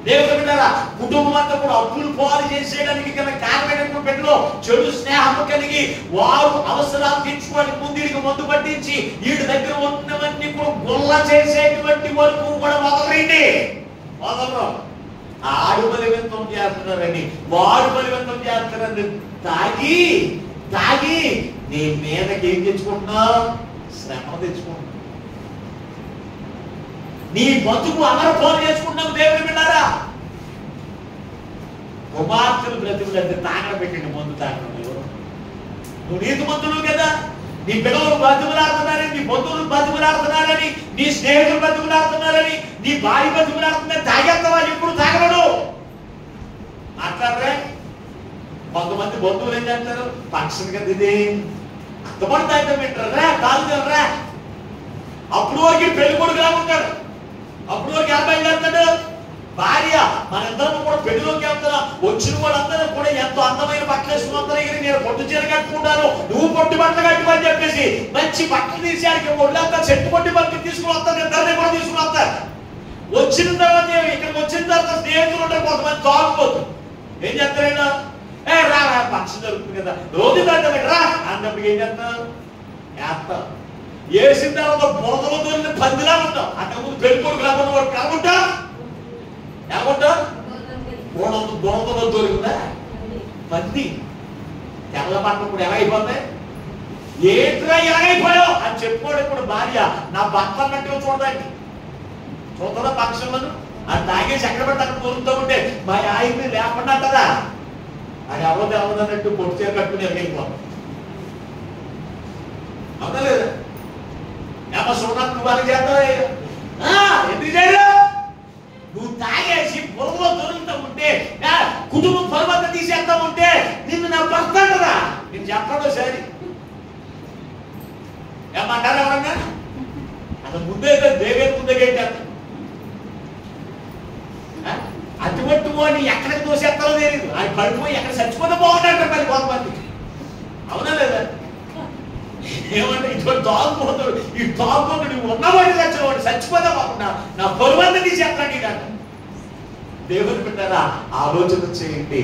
దేవుని బిడ్డలారా, కుటుంబం అంతా కూడా అప్పులు పాలు చేసేయడానికి కారణమైన బిడ్డలో చెడు స్నేహం కలిగి వారు అవసరాలు తీర్చుకోవడానికి ముందుకి మందు పట్టించి వీడి దగ్గర ఉన్నవన్నీ కూడా గొల్ల చేసేటువంటి వరకు కూడా వదలండి. వదలరు. ఆడు బలివంతం చేస్తున్నారని, వాడు బలివంతం చేస్తున్నారని తాగి తాగి నీ మీదకి ఏం తెచ్చుకుంటున్నావు? శ్రమ తెచ్చుకుంటున్నావు. నీ బతుకు అమరపోలు చేసుకుంటున్నావు. దేవుని బిడ్డలారా, కుమార్తెలు బ్రతుకులంటే తాగడం పెట్టండి, మందు తాగడం. నువ్వు నీతిమంతులు కదా, నీ పిల్లలు బతుకులాడుతున్నారని, నీ బంధువులు బతుకులాడుతున్నారని, నీ స్నేహితులు బతుకులాడుతున్నారని, నీ భార్య బతుకులాడుతుందని తాగేస్తావా? ఎప్పుడు తాగడు మాట్లాడరా? కొంతమంది బంధువులు ఏం చేస్తారు? ఫంక్షన్ కదా ఇది, అంతమంది తాగితే పెట్టరా, కాలు రా. అప్పుడు వరకు పెళ్లి కొడుకులా ఉంటాడు, అప్పుడు వరకు అబ్బాయి వెళ్తాడు. భార్య మనందరం కూడా పెళ్లిలోకి వెళ్తున్నాం, వచ్చిన వాళ్ళందరూ కూడా ఎంతో అందమైన బట్టలు వేసుకున్న నేను పొట్టు చీర కట్టుకుంటాను, నువ్వు పొట్టు బట్టలు కట్టుకోని చెప్పేసి మంచి బట్టలు తీసేయాలి. ఒళ్ళంతా చెట్టు పొట్టి బట్టలు తీసుకుని వస్తారు, ఇద్దరిని కూడా తీసుకుని వస్తారు. వచ్చిన తర్వాత ఇక్కడికి వచ్చిన తర్వాత స్నేహితులు ఉంటారు, కొంతమంది తాగుపోతుంది. ఏం చేస్తారైనా? రా పక్షి జరుగుతుంది కదా, రోజు రా అన్నప్పుడు ఏం చేస్తావు? వేస్తావు. వేసిన తర్వాత బురదలో దొరికిన పందిలా ఉంటావు. అంతకుముందు పెళ్లి కొడుకు రాకుండా వాడు కాకుండా ఎలాగుంటా? బురదలో దొరికిందా పంది. తెల్ల పట్టణం కూడా ఎలా అయిపోతాయి? ఏంట్రా ఎలాగైపోయావు అని చెప్పుకోవడం. ఇప్పుడు భార్య నా భర్త అన్నట్టుగా చూడడానికి చూస్తుందా పక్షులను? అది తాగేసి ఎక్కడ పడితే అక్కడ దొరుకుతూ ఉంటే మా ఆయన్ని లేకుండా అంటదా? అది ఎవరో తెలవదన్నట్టు పొట్టు చీర కట్టుకుని వెళ్ళిపోతాం. అవునా లేదా? ఏమో సున్నత్ నువ్వు అని చేస్తావా? ఎందుకు చేయరు? నువ్వు తాగేసి పొలంలో దొరుకుతూ ఉంటే, కుటుంబం పొలమంతా తీసేస్తా ఉంటే నిన్ను నా భర్త అంటదా? నేను చెప్పడం సరి ఏమంటారు ఎవరన్నా? అసలు ముందే దేవేది ముందుకెళ్ళి అటువంటి వాడిని ఎక్కడికి దోసేస్తారో తెలియదు. ఆయన పడిపోయి ఎక్కడ చచ్చిపోతే బాగుంటారు మరి కొంతమంది. అవునా లేదా? ఏమంటే ఇటువంటి తాగుపోతాడు, ఈ తాగుపోతాడు ఉన్నవాడిని చచ్చినవాడు చచ్చిపోతే బాగుంటా నా పొరువంతా తీసేస్తాడు ఇక. దేవుని బిడ్డలారా, ఆలోచన చేయండి.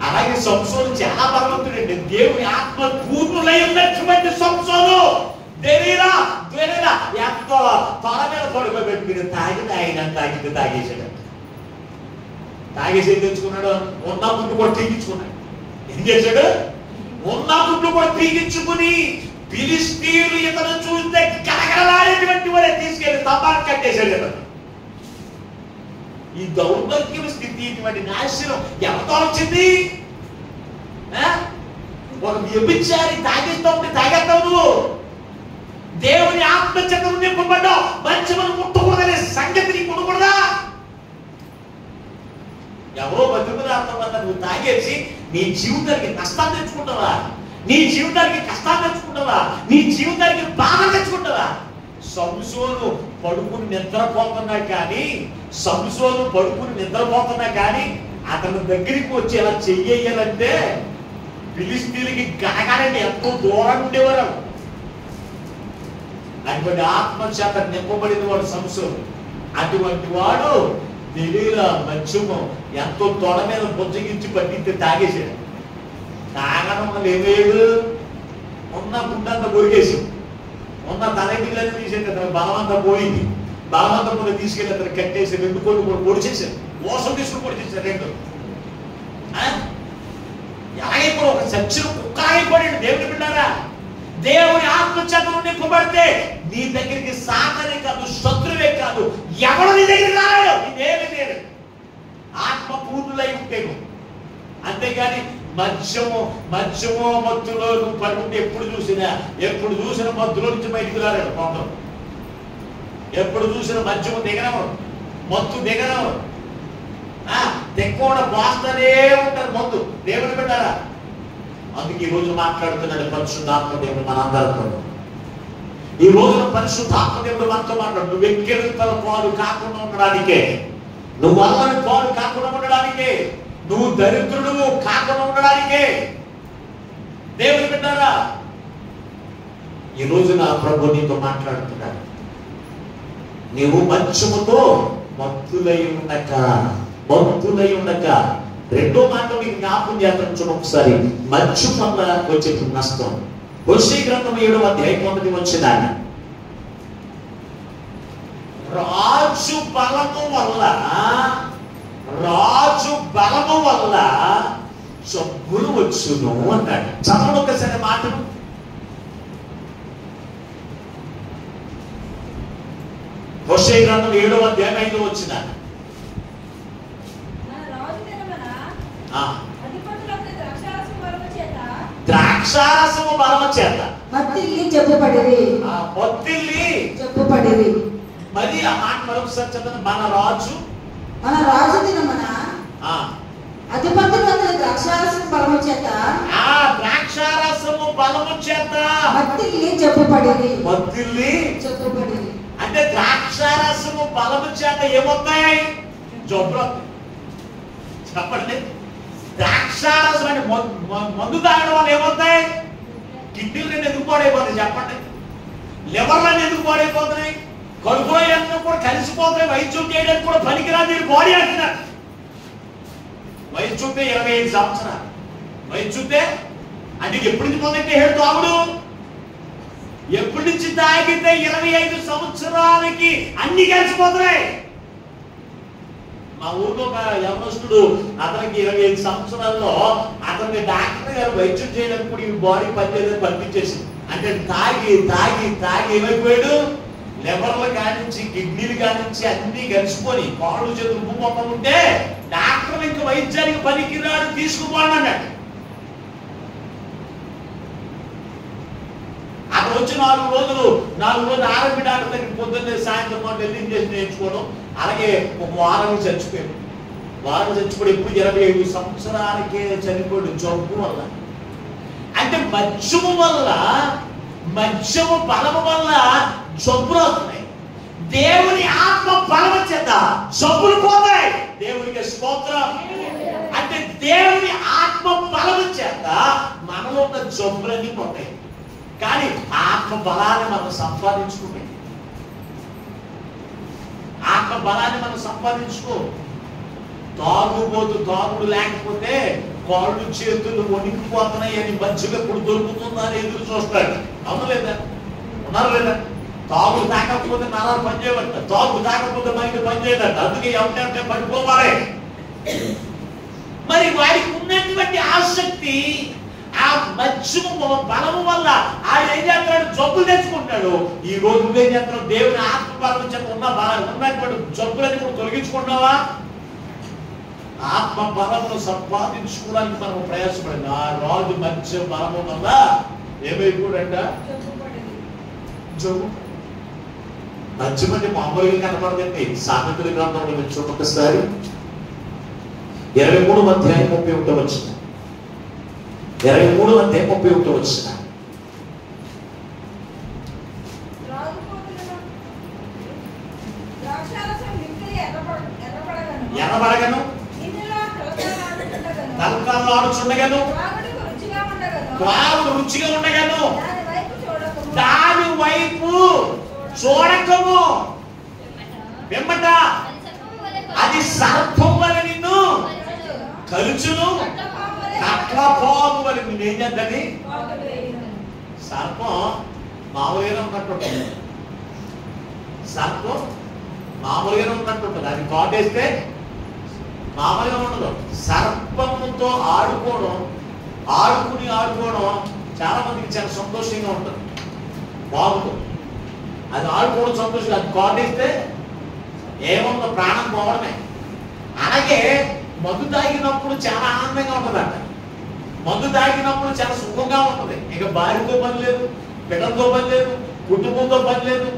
అలాగే సంసోను చాలా భగవంతుడండి. దేవుని ఆత్మ పూర్ణులై ఉన్నటువంటి సంసోను ఎంతో తొడ మీద పడుకోబెట్టుకుని తాగేసాడు. తాగేసి ఏం తెచ్చుకున్నాడు? ఉన్న గుడ్డు కూడా తీగించుకున్నాడు. ఏం చేశాడు? ఉన్న గుడ్డు కూడా తీగించుకుని ఫిలిష్తీయులు ఇతను చూస్తే కలకలలాడేటువంటి వాడే తీసుకెళ్లి స్తంభానికి కట్టేశాడు. ఇతను ఈ దౌర్భాగ్యం స్థితి, ఇటువంటి నాశనం ఎవరితో వచ్చింది? ఒక వ్యభిచారి తాగిస్తూ ఉంటే తాగేస్తావు నువ్వు. దేవుని ఆత్మచేత నింపబడ్డావు, మంచి మనం ముట్టకూడదనే సంగతి నీకు ఉండకూడదా? ఎవరో బతుకులాడటం వల్ల నువ్వు తాగేసి నీ జీవితానికి నష్టాన్ని తెచ్చుకుంటావా? నీ జీవితానికి కష్టాన్ని తెచ్చుకుంటావా? నీ జీవితానికి బాధ తెచ్చుకుంటావా? సంసోను పడుకుని నిద్రపోతున్నా కానీ అతని దగ్గరికి వచ్చి ఎలా చెయ్యాలంటే ఫిలిష్తీయులకి గనగానే ఎంతో దూరం ఉండేవారు. అటువంటి ఆత్మచేత నింపబడిన వాడు సంసోను. అటువంటి వాడు తెలియలా మధ్యము ఎంతో తొడ మీద బుజ్జగించి పట్టించి తాగేసాడు. తాగడం వల్ల ఏమేడు? ఉన్న ఉన్న గుండంతా కొరికేసి ఉన్న తలెంటికలన్నీ తీసేది అతను బలవంతా పోయింది. బలవంతం కూడా తీసుకెళ్ళి అతను కట్టేసి 2 కోట్లు కూడా పొడిచేసారు. మోసం తీసుకుని పొడిచేసారు 2. ఎలాగైపోయి ఒక చచ్చిన కుక్క అయిపోయాడు. దేవుని బిడ్డారా, దేవుని ఆత్మచేతను నింపబడితే నీ దగ్గరికి సాతానే కాదు, శత్రువే కాదు, ఎవడు నీ దగ్గరికి రాడు. ఇదేమి లేదు, ఆత్మ పూర్ణులై ఉంటేను. అంతేగాని మద్యము మత్తులో నువ్వు పడుకుంటే ఎప్పుడు చూసిన మత్తులో నుంచి బయటికి రాలేడు కొందరు. ఎప్పుడు చూసిన మద్యము దిగనవరు, మత్తు దిగనవరు, తెక్కువ బాస్తనే ఉంటారు మత్తు. దేవుని బిడ్డారా, అందుకే ఈ రోజు మాట్లాడుతున్నాడు పరిశుద్ధాత్మ దేవుడు మనందరితో. ఈ రోజున పరిశుద్ధాత్మ దేవుడు మనతో మాట్లాడు. నువ్వు ఎక్కిరితల పాలు కాకుండా ఉండడానికే, నువ్వు అల్లని పాలు కాకుండా ఉండడానికే, నువ్వు దరిద్రుడు కాకుండా ఉండడానికే. దేవుని బిడ్డారా, ఈ రోజున ప్రభు నీతో మాట్లాడుతున్నాడు. నీవు మత్స్యముతో మత్తులై ఉండక. రెండో మాట మీకు జ్ఞాపకం చేస్తాను చూడండి ఒకసారి. మత్స్యం వల్ల వచ్చే నష్టం. హోషే గ్రంథం 7వ అధ్యాయం 9వ వచనం. రాజు బలము వల్ల జబ్బులు వచ్చును అన్నాడు. చదవండి ఒకసారి మాటను. హోషే గ్రంథం 7వ అధ్యాయం 5వ వచనం. ద్రాక్షారసము బలము చేత మత్తిల్లి జబ్బుపడిరి. మరి ఆ మాట మరొకసారి చదవండి. మన రాజు దినమున అధిపతులు ద్రాక్షారసము బలము చేత మత్తిల్లి జబ్బుపడిరి. అంటే ద్రాక్షారసము బలము చేత ఏమవుతాయి? జబ్బులు. చెప్పండి, ద్రాక్షారసం అంటే మందు తాగడం వల్ల ఏమవుతాయి? కిడ్నీలు ఎందుకు పాడైపోతాయి? చెప్పండి, లివర్లన్నీ ఎందుకు పాడైపోతున్నాయి? కడుపులో ఎంత కూడా కలిసిపోతాయి. వైద్యం చేయడానికి కూడా పనికిరాదు మీరు బాడీ అంటున్నారు. వయసు చూస్తే 25 సంవత్సరాలు. వయసు చూస్తే అంటే ఎప్పటి నుంచి మొదలెట్టే హేడు తాగుడు? ఎప్పటి నుంచి తాగితే 25 సంవత్సరాలకి అన్ని కలిసిపోతున్నాయి. మా ఊరిలో ఒక యవనస్తుడు, అతనికి 25 సంవత్సరాల్లో అతన్ని డాక్టర్ గారు వైద్యం చేయడానికి కూడా ఈ బాడీ పనిచేయడానికి పంపించేసింది. అంటే తాగి ఏమైపోయాడు? లివర్లు కానించి కిడ్నీలు కానించి అన్ని కలిసిపోయి కాళ్ళు చేతులు ఉప్పుపోతా ఉంటే డాక్టర్ ఇంకా వైద్యానికి పనికిరాడు, తీసుకుపోండి అన్నాడు. అక్కడ వచ్చి 4 రోజులు ఆరోగ్య డాక్టర్ దగ్గర పొద్దున్నే సాయంత్రం వెళ్ళి ఇంజక్షన్ చేయించుకోవడం. అలాగే ఒక వారం చచ్చిపోయాడు. ఎప్పుడు 25 సంవత్సరాలకే చనిపోయాడు జబ్బు వల్ల. అంటే మద్యము బలము వల్ల జబ్బులు వస్తున్నాయి. దేవుని ఆత్మ బలము చేత జబ్బులు పోతాయి. దేవునికి స్తోత్రం. అంటే దేవుని ఆత్మ బలము చేత మనలో ఉన్న జబ్బులన్నీ పోతాయి. కానీ ఆత్మ బలాన్ని మనం సంపాదించుకో. తాగుడు లేకపోతే కాళ్ళు చేతులు వణికిపోతున్నాయి అని మంచిగా ఇప్పుడు దొరుకుతుందా అని ఎదురు చూస్తాడు. అవునలేదా? ఉన్నారు లేదా? తాగుడు తాగకపోతే నరాలు పనిచేయబట్ట, తాగుడు తాగకపోతే మైండ్ పనిచేయదంట. అందుకే ఎవరికంటే పడిపోవాలి. మరి వాడికి ఉన్నటువంటి ఆసక్తి ఆ మత్స్యము బలము వల్ల ఆయన ఏం చేస్తాడు? జబ్బులు తెచ్చుకుంటాడు. ఈ రోజు నువ్వేం చేస్తున్నావు? దేవుని ఆత్మ బలం చేత ఉన్నటువంటి జబ్బులని కూడా తొలగించుకున్నావా? ఆత్మ బలమును సంపాదించుకోవడానికి మనం ప్రయాసపడింది. ఆ రాజు మత్స్య బలము వల్ల ఏమైపోయాడంట? జబ్బు. మత్స్యం అంటే మామూలుగా కనపడదండి. సామెతల గ్రంథంలో మీరు చూడండి ఒకసారి. 23వ అధ్యాయం 31వ వచనం. 23వ అధ్యాయం 31వ వచనం. ఎర్రబడగను, తలకాలు ఆడుచుండగను, త్రాగుడు రుచిగా ఉండగను, దాని వైపు చూడకము. వెంబట అది సర్పం వల్ల నిన్ను కలుచును, కట్లపాము వల్ల నిన్ను ఏం చేద్దని? సర్పం మామూలుగానే ఉన్నట్టుంటుంది. సర్పం మామూలుగానే ఉన్నట్టుంటుంది. అది కాటేస్తే మామూలుగా ఉండదు. సర్పంతో ఆడుకోవడం చాలా మందికి చాలా సంతోషంగా ఉంటుంది, బాగుంటుంది. అది ఆడుకోవడం సంతోషంగా, అది కాటేస్తే ఏముందో ప్రాణం పోవడమే. అలాగే మందు తాగినప్పుడు చాలా ఆనందంగా ఉంటుందంట. మందు తాగినప్పుడు చాలా సుఖంగా ఉంటుంది. ఇక భార్యతో పని లేదు, బిడ్డలతో పని లేదు, కుటుంబంతో పని లేదు.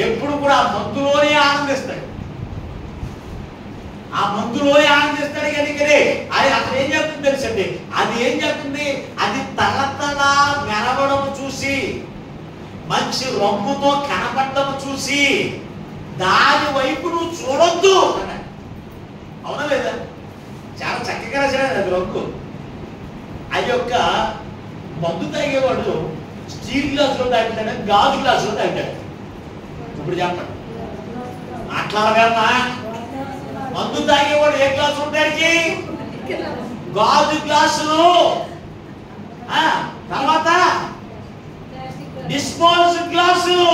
ఎప్పుడు కూడా ఆ మందులోనే ఆనందిస్తాడు. ఆ మందులోనే ఆనందిస్తాడు. కనుకనే అది అక్కడ ఏం చేస్తుంది తెలుసండి, అది ఏం చేస్తుంది, అది తలతల మెరవడం చూసి, మంచి రంగుతో కనపడడం చూసి దాని వైపు నువ్వు చూడొద్దు. అవునా లేదా? చాలా చక్కగా రాశాడు అది రంగు. అది యొక్క మందు తాగేవాడు స్టీల్ గ్లాసులో తాగుతాడు, గాజు గ్లాసులో తాగుతాడు. ఇప్పుడు చెప్పండి, మాట్లాడగలమా? మందు తాగేవాడు ఏ గ్లాసు ఉంటాడికి? గాజు గ్లాసులు. తర్వాత డిస్పోజల్ గ్లాసులు.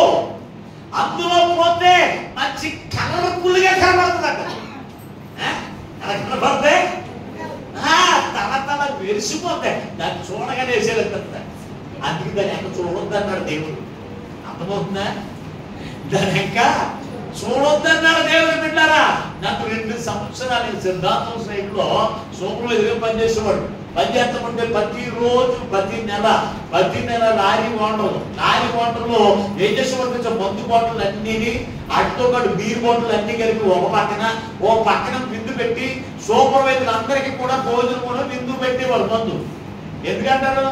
అందులో పోతే మంచి కలర్ఫుల్ గా కనబడుతుంది. కనబడితే తల వెరిసిపోతాయి. దాన్ని చూడగానే వేసేదంట. అందుకే దాన్ని ఎక్క చూడొద్దు అన్నాడు దేవుడు. అర్థమవుతుందా? దాని ఎక్క చూడొద్దు అన్నాడు దేవుడు. బిడ్డారా, నాకు 2 సంవత్సరాలు సిద్ధాంతం స్నేహితులో సూపర్వైజర్గా పనిచేసేవాడు. పనిచేస్తామంటే ప్రతి నెల లారీ వాటర్లో ఏం చేసేవాడు? మందు బాటిల్ అన్ని అటుతో పాటు బీర్ బాటిల్ అన్ని కలిపి ఓ పక్కన బిందు పెట్టి సూపర్వైజర్ అందరికీ కూడా భోజనం కూడా బిందు పెట్టేవాడు మందు. ఎందుకంటారు?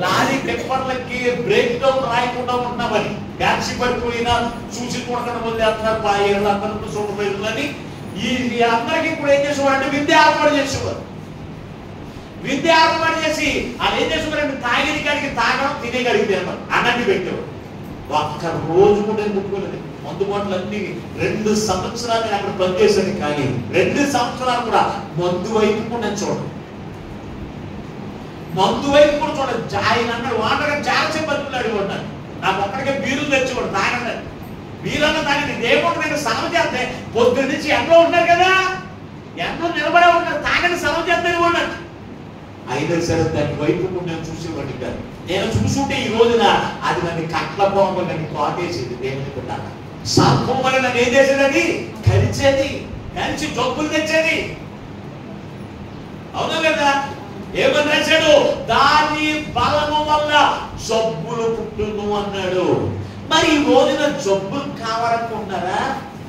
లారీ టెంపర్లకి బ్రేక్ డౌన్ రాయకుండా ఉన్నామని. ట్యాక్సీ పడిపోయినా చూసి కొడకుండా వదిలేస్తున్నారు అందరూ సూపర్వైజర్లు అని. ఈ అందరికీ కూడా ఏం చేసేవాడు అంటే విందు ఏర్పాటు చేసేవారు. విందు ఏర్పాటు చేసి అది ఏం చేసేవారంటే తాగిన కాడికి తాగడం, తినే కాడికి తినడం అన్నట్టు పెట్టేవాడు. ఒక్క రోజు కూడా ఎందుకోలేదు. మందు బాటలు అన్ని 2 సంవత్సరాలు అక్కడ పనిచేశాను. కానీ 2 సంవత్సరాలు కూడా మందు వైపు కూడా నేను చూడను. మందు వైపు కూడా చూడండి. ఆయన అన్నాడు, వాటగా జాగ్రత్త బతుకులాడి ఉన్నాడు. నాకు ఒక్కడికే బీరులు తెచ్చేవాడు. తాగండి, బీరన్న తాగండి. దేవుడు నేను సర్వ చేస్తే పొద్దున్న నుంచి ఎండలో ఉంటారు కదా, ఎండలో నిలబడే ఉంటారు. తాగండి, సర్వ చేస్తే ఉన్నాడు. అయినా సరే దాని వైపు నేను చూసేవాడిని కాదు. నేను చూసుంటే ఈ రోజున అది నన్ను కట్ల బొమ్మ నన్ను కాటేసేది. దేవుని కూడా సర్పం వల్ల నన్ను ఏం చేసేది? కలిసి జబ్బులు తెచ్చేది. అవునా లేదా? ఏమని రాశాడు? దాని బలము వల్ల జబ్బులు పుట్టును అన్నాడు. మరి ఈ రోజున జబ్బులు కావాలనుకుంటున్నారా?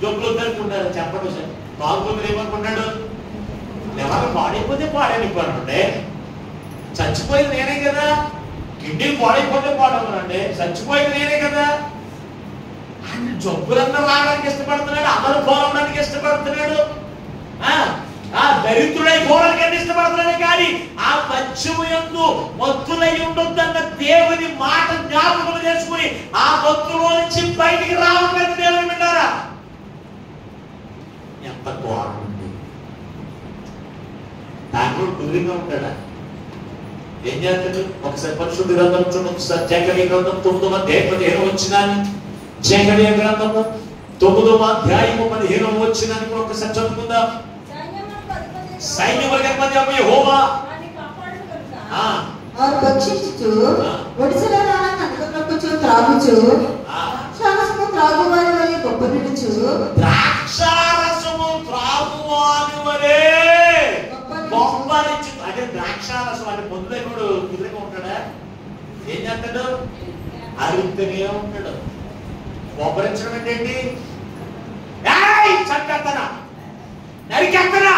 జబ్బులు వద్దనుకుంటారా? చెప్పండి సార్. బాగుంది ఏమనుకున్నాడు? ఎవరు పాడైపోతే పాడైపోయానంటే, చచ్చిపోయింది నేనే కదా. కిడ్నీలు పాడైపోతే పాడవునండి, చచ్చిపోయింది నేనే కదా. ఆయన జబ్బులన్నా రావడానికి ఇష్టపడుతున్నాడు, అమలు పోవడానికి ఇష్టపడుతున్నాడు, దరిద్రుడై పోవడానికి ఇష్టపడుతున్నాడు. కానీ ఆ మత్స్యము యందు మత్తులై ఉండొద్దన్న దేవుని మాట జ్ఞాపకం చేసుకుని ఆ మత్తులో నుంచి బయటికి రావట్లేదు. దేవుని విన్నారా? ఎంత ఘోరం ఉంది. దాంట్లో దూరంగా ఉంటాడా? ఏం చేస్తాడు? ఒకసారి పరిశుద్ధ గ్రంథం చూడండి. ఒకసారి జకర్యా గ్రంథం 9వ అధ్యాయం 15వ వచనాన్ని, జకర్యా గ్రంథము 9వ అధ్యాయము 15వ వచనాన్ని కూడా ఒకసారి చదువుకుందాం. సైన్యములకు యెహోవా వారు భక్షించుచు ఒడిసెల రాళ్ళను అనుకున్నప్పుడు త్రాగుచు ద్రాక్షారసము త్రాగువారి వలె గొప్పనిడుచు. ద్రాక్షారసము త్రాగువారి వలె గొప్పనిచ్చు. అంటే ద్రాక్షారసం అంటే పొందులేకుడు కుదురుగా ఉంటాడా? ఏం చేస్తాడు? అరుగుతూనే ఉంటాడు. గొప్పరించడం అంటే ఏంటి? చంపేస్తానా, నరికేస్తానా,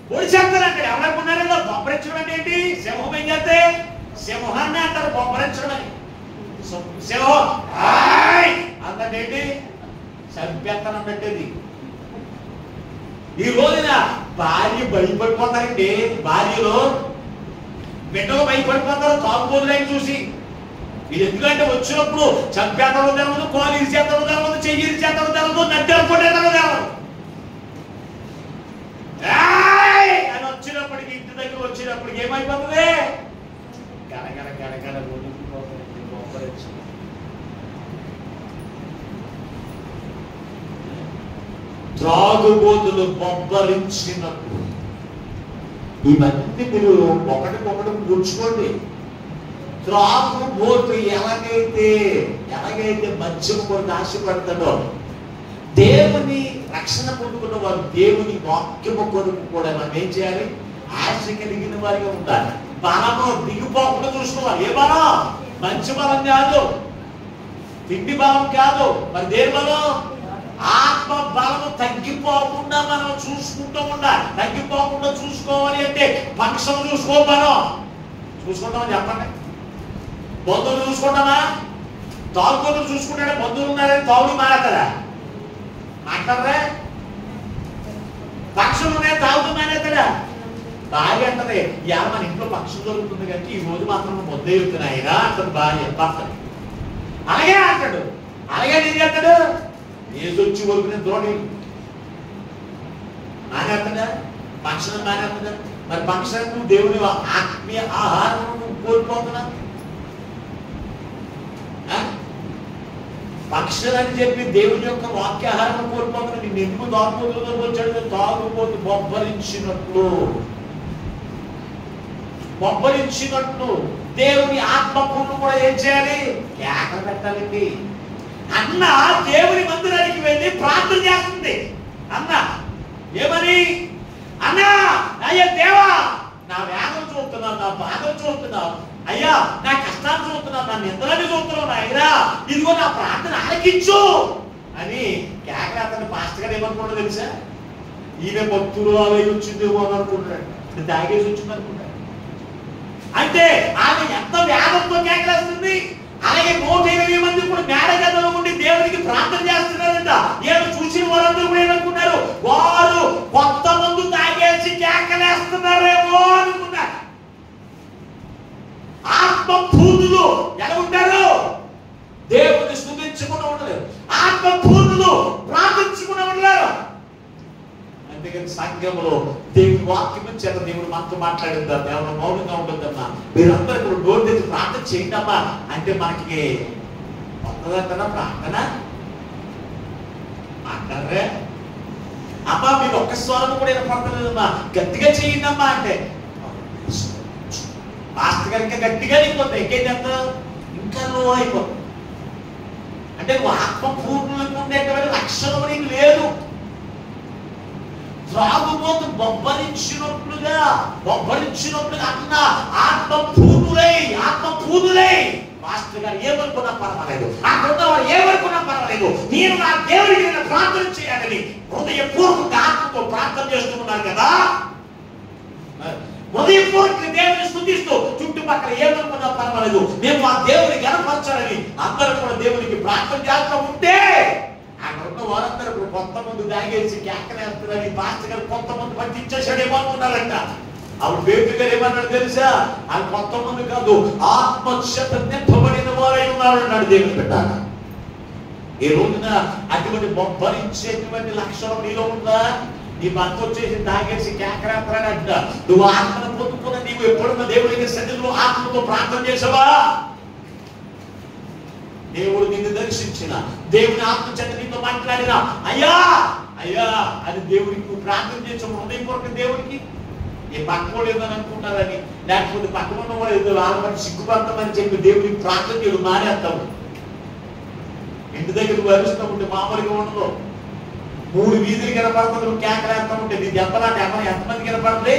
పొడి చేస్తాను అంటే ఎవరనుకున్నారో. బొబ్బరించడం అంటే ఏంటి? సింహం ఏం చేస్తే సింహాన్ని అంటారు బొబ్బరించడం అని. సింహం అంటే ఏంటి? చంపేస్తాను అన్నట్టేది. ఈ రోజున భార్య భయపడిపోతారండి. భార్యలో బిడ్డలు భయపడిపోతారు తాగుబోతులని చూసి. ఇది ఎందుకంటే వచ్చినప్పుడు చంపేతలో తెలవదు, కాలు ఇరిచేతలో తెలవదు, చెయ్యి ఇరిచేతలో తెలవదు, నడ్డలు కొట్టేతలో తెలవదు. అని వచ్చినప్పటికి ఇంటి దగ్గర వచ్చినప్పటికి ఏమైపోతుంది? గడగడ గడగడ త్రాగుబోతులు బొబ్బరించినట్లు. ఇవన్నీ మీరు ఒకటికొకటి కూర్చుకోండి. త్రాగుబోతు ఎలాగైతే మద్యం కొరకు ఆశపడతాడో, దేవుని రక్షణ పొందుకున్న వారు దేవుని వాక్యము కొరకు కూడా మనం ఏం చేయాలి? ఆశ కలిగిన వారిగా ఉండాలి. బలము దిగిపోకుండా చూసుకోవాలి. ఏ బలం? మంచి బలం కాదు, తిండి బలం కాదు, మరి దేని బలం? ఆత్మ బలము తగ్గిపోకుండా మనం చూసుకుంటూ ఉండాలి. తగ్గిపోకుండా చూసుకోవాలి అంటే పక్షం చూసుకో. మనం చూసుకుంటామని చెప్పండి. బంధువులు చూసుకుంటామా? తాగుబోతులు చూసుకుంటాడే. బంధువులు ఉన్నారని తాగుడు మానేస్తారా? మాట్లాడరా? పక్షులు ఉన్నాయి, తాగుతూ మానేస్తాడా? భార్య అంటది, ఇవాళ మన ఇంట్లో పక్షులు దొరుకుతుంది కానీ ఈ రోజు మాత్రం ముద్ద ఎత్తున్నాయినా అంటది భార్య భర్త. అలాగే అంటాడు. అలాగే ఏం చేస్తాడు? ఏది వచ్చి వరకు ద్రోణి మానేస్తాడా? పక్షులను మానేస్తాడా? మరి పక్షులకు దేవుని ఆత్మీయ ఆహారం నువ్వు కోల్పోతున్నా. పక్షులని చెప్పి దేవుని యొక్క వాక్యాహారం కోల్పోతున్నా. నేను ఎందుకు తాగుబోతులతో వచ్చాడు? తాగుబోతు బొబ్బరించినట్లు దేవుని ఆత్మపూర్ణం కూడా ఏం చేయాలి? కేకలు పెట్టాలండి. అన్న దేవుని మందిరానికి వెళ్ళి ప్రార్థన చేస్తుంది. అన్న ఏమని? అన్నా, అయ్యా దేవా, నా వేదన చూస్తున్నావు, నా బాధలు చూస్తున్నావు, అయ్యా నా కష్టాలు చూస్తున్నావు, నా నిద్రని చూస్తున్నావు, నాయనా ఇదిగో నా ప్రార్థన ఆలకించు అని కేకలేస్తాను. పాస్టర్ గారు ఏమనుకుంటాడు తెలుసా? ఈమె భక్తులు అలాగే వచ్చిందేమో అని అనుకుంటాడు. దాగేసి వచ్చింది అనుకుంటాడు. అంటే ఆమె ఎంత వేదంతో కేకలేస్తుంది. అలాగే 120 మంది కూడా మేడగదిలో ఉండి దేవునికి ప్రార్థన చేస్తున్నారంట. ఏదో చూసిన వారందరూ కూడా ఏమనుకున్నారు? వారు కొత్త మందు తాగేసి కేకలేస్తున్నారేమో అనుకున్నారు. ఆత్మపూర్ణులు ఎలా ఉంటారు? దేవుని స్తుతించకుండా ఉండలేరు. ఆత్మపూర్ణులు ప్రార్థించకుండా ఉండలేరు. అందుకని సంఘంలో దేవుని వాక్యం చేత దేవుడు మనతో మాట్లాడిందా? దేవుడు మౌనంగా ఉంటుందమ్మా. మీరందరూ ఇప్పుడు డోర్ తెచ్చి ప్రార్థన చేయండి అమ్మా అంటే మనకి వస్తుందంటనా ప్రార్థన? మాట్లాడరే అమ్మా, మీరు ఒక్క స్వరం కూడా వినపడతలేదమ్మా, గట్టిగా చేయండి అమ్మా అంటే మాస్టర్ గారు ఇంకా గట్టిగా అయిపోతాయి. ఇంకేం చేస్తావు? ఇంకా లో అయిపోతుంది. అంటే నువ్వు ఆత్మపూర్ణులకు ఉండేటువంటి లక్షణం నీకు లేదు. త్రాగుబోతు బొబ్బరించినట్లుగా అన్న ఆత్మపూర్ణులై మాస్టర్ గారు ఏమనుకున్నా పర్వాలేదు, అక్కడ వారు ఏమనుకున్నా పర్వాలేదు, నేను నా దేవుడికి నేను ప్రార్థన చేయాలని హృదయపూర్వక ఆత్మతో ప్రార్థన చేస్తున్నారు కదా. హృదయపూర్వక దేవుని స్తుతిస్తూ చుట్టుపక్కల ఏమనుకున్నా పర్వాలేదు, మేము మా దేవుని గణపరచాలని అందరూ కూడా దేవునికి ప్రార్థన చేస్తూ ఉంటే అక్కడ ఉన్న వారందరూ ఇప్పుడు కొంతమంది దాగేసి కేకలేస్తున్నారని పాస్టర్ గారు కొంతమంది పట్టించేసాడేమో అనుకున్నారంట. అప్పుడు పేరు గారు ఏమన్నాడు తెలుసా? అది కొంతమంది కాదు, ఆత్మక్షత నింపబడిన వారై ఉన్నారన్నాడు దేవుని బిడ్డ. ఈ రోజున అటువంటి బొబ్బరించేటువంటి లక్షణం నీలో ఉందా? నీ భర్త వచ్చేసి తాగేసి కేకలేస్తాడంట. నువ్వు ఆత్మను పొందుకున్న నీవు ఎప్పుడున్న దేవుడికి సన్నిధిలో ఆత్మతో ప్రార్థన చేసావా? దేవుడు నిన్ను దర్శించిన, దేవుని ఆత్మ చేత నీతో మాట్లాడినా అయ్యా అయ్యా అని దేవుడికి నువ్వు ప్రార్థన చేసావు హృదయపూర్వక దేవుడికి. ఈ పక్కవాడు ఏదని అనుకుంటారని, లేకపోతే పక్కన ఉన్న వాడు ఏదో వాళ్ళని సిగ్గుపడతామని చెప్పి దేవుడికి ప్రార్థన చేయడం మానేస్తావు. ఇంటి దగ్గర నువ్వు అరుస్తూ ఉంటే మామూలుగా ఉండదు. 3 వీధులు కనపడుతుంది, నువ్వు కేకలేస్తా ఉంటే నీ దెబ్బలాంటి ఎవరు ఎంతమంది కనపడుతుంది?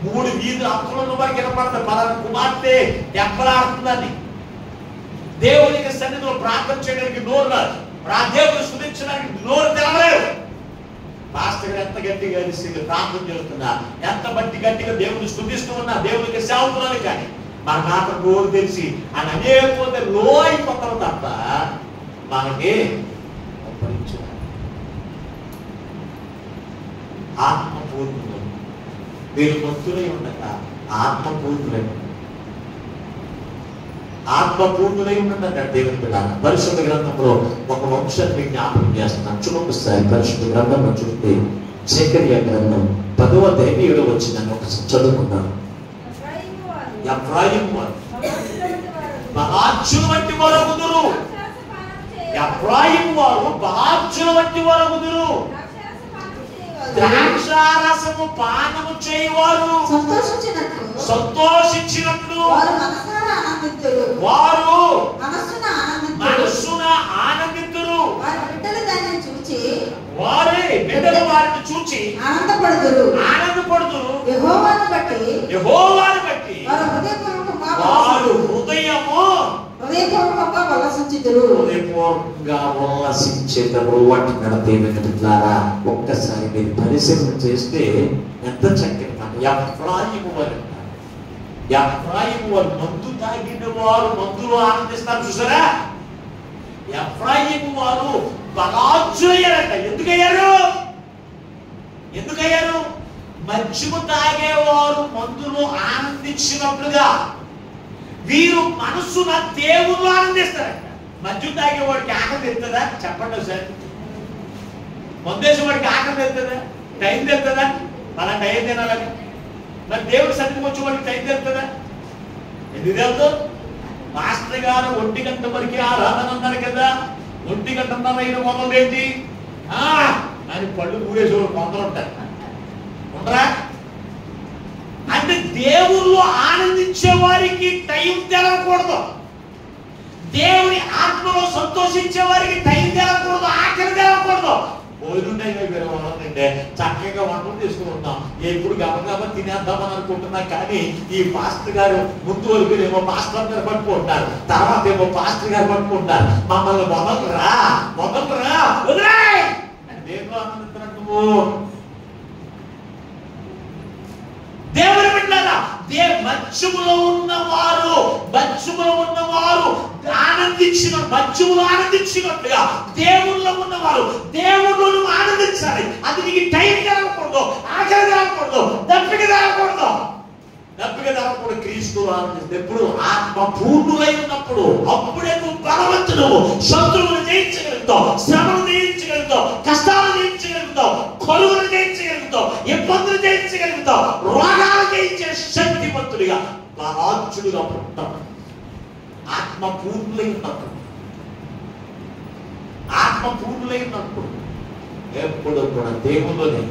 3 వీధులు అప్పులు ఉన్న వారికి కనపడుతుంది. పలానా కుమార్తె దెబ్బలాడుతుందని దేవునికి సన్నిధిలో ప్రార్థన చేయడానికి నోరు రాదు. దేవుని స్తుతించడానికి నోరు తెలవలేదు. పాస్టర్ గారు ఎంత గట్టిగా ప్రార్థన చేస్తున్నా, ఎంత గట్టిగా దేవుని స్తుతిస్తూ ఉన్నా, దేవునికి సేవకున్నాను కానీ మన మాత్రం నోరు తెలిసి అని అనేకపోతే లో అయిపోతాం తప్ప మనకి ఆత్మపూర్ణులు మీరు భక్తులై ఉండక ఆత్మపూర్ణులై ఉండండి అంటాడు దేవుని బిడ్డ. పరిశుద్ధ గ్రంథంలో ఒక వంశాన్ని జ్ఞాపకం చేస్తున్నాను. చూడొకసారి పరిశుద్ధ గ్రంథంలో చూస్తే జకర్యా గ్రంథం 10వ అధ్యాయం 7వ వచనాన్ని ఒకసారి చదువుకున్నాను. ఎఫ్రాయిము వారు బలార్జుల వంటి ఎఫ్రాయిము వారు బలార్జుల వంటి వరగుదురు. ద్రాక్షారసము పానము చేయవారు సంతోషించినట్లు వారు మనస్సున ఆనందితురు. వారే బిడ్డలు వారిని చూచి ఆనందపడుదురు. యెహోవాను బట్టి వారు హృదయపూర్వకంగా ఉల్లసించెదరు అంటున్నాడు దేవుని బిడ్డలారా. ఒక్కసారి మీరు పరిశీలన చేస్తే ఎంత చక్కని మాట. ఎఫ్రాయిము వారు మందు తాగిన వారు మందులో ఆనందిస్తారు చూసారా. ఎఫ్రాయిము వారు బలాజ్జులయ్యారంట. ఎందుకయ్యారు? మద్యము తాగేవారు మందులో ఆనందించినట్లుగా వీరు మనస్సున దేవుళ్ళు ఆనందిస్తారంట. మద్యం తాగేవాడికి ఆకలి తెస్తుందా? చెప్పండి సార్. మందేసేవాడికి ఆకలి తెస్తుందా? టైం తెస్తుందా? అలా టైం తినాలని. మరి దేవుడి సన్నిధికి వచ్చే వాడికి టైం తెస్తుందా? ఎందుకు తెలుసు? మాస్టర్ గారు 1 గంట వరకు ఆరాధన అన్నారు కదా. 1 గంటన్నర అయిన మొదలేంటి అని పళ్ళు ఊరేసేవాడు కొందరు ఉంటారు. ఉండరా? అంటే దేవుళ్ళు ఆనందించే వారికి టైం తెలవకూడదు. దేవుని ఆత్మలో సంతోషించే వారికి టైం తెలవకూడదు, ఆఖరి తెలవకూడదు. భోజనం టైం అయిపోయిందంటే చక్కగా వంటలు తీసుకుంటున్నాం. ఎప్పుడు గబగబా తినేద్దామని అనుకుంటున్నాం. కానీ ఈ పాస్టర్ గారు ముందు వరకు ఏమో పాస్టర్ గారు పట్టుకుంటారు, తర్వాత ఏమో పాస్టర్ గారు పట్టుకుంటారు. మమ్మల్ని మొదలురా వదిలే అని దేవుడు ఆనందిస్తున్నట్టు దేవుని బిడ్డలారా, మత్స్యములో ఉన్నవారు మత్స్యములో ఆనందించినట్టుగా దేవుళ్ళలో ఉన్నవారు దేవుళ్ళను ఆనందించాలి. అది నీకు టైం రాకూడదు, ఆకలి రాకూడదు, దప్పిక రాకూడదు. క్రీస్తు ఆనందిస్తే ఎప్పుడు ఆత్మ పూర్ణులై ఉన్నప్పుడు అప్పుడే నువ్వు బలవంతుడు. శత్రువులు జయించగలుగుతావు, శ్రమను జయించగలుగుతావు, కష్టాలు జయించగలుగుతావు, కొలువులు జయించగలుగుతావు, ఇబ్బందులు జయించగలుగుతావు, రోగాలు జయించే శక్తివంతుడిగా బలాచుడుగా పుట్టావు. ఆత్మ పూర్ణులై ఉన్నప్పుడు ఎప్పుడు కూడా దేవుళ్ళనే.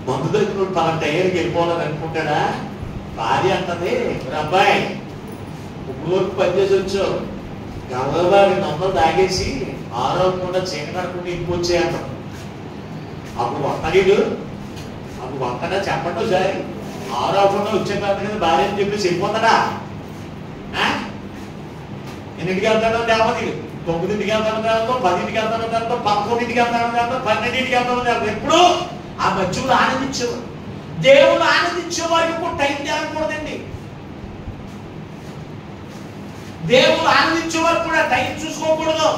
మందు దగ్గర తన టైర్కి వెళ్ళిపోవాలని అనుకుంటాడా? భార్య అంటది, అబ్బాయి ఇప్పుడు వరకు పనిచేసి వచ్చావు, గవగబా 2 వందలు తాగేసి ఆరోగ్యకుండా చీకటకుండా ఇంటికి వచ్చాయంట. అప్పుడు వస్తాడా చెప్పండి సార్. ఆరోగ్యంగా వచ్చాక కదా భార్య అని చెప్పేసి వెళ్ళిపోతాడా? ఎన్నింటికి వెళ్తాడో దేవతకి 9ంటికి వెళ్తాడో దేవతో, 10ంటికి వెళ్తాడో దేవతో, 11ంటికి వెళ్తాడో దేవతో, 12ంటికి వెళ్తాడో దేవతో. ఎప్పుడు ఆ మధ్యలో ఆనందించేవారు. దేవుడు ఆనందించే వారికి కూడా టైం జరగకూడదండి. దేవుడు ఆనందించే వారికి కూడా టైం చూసుకోకూడదు.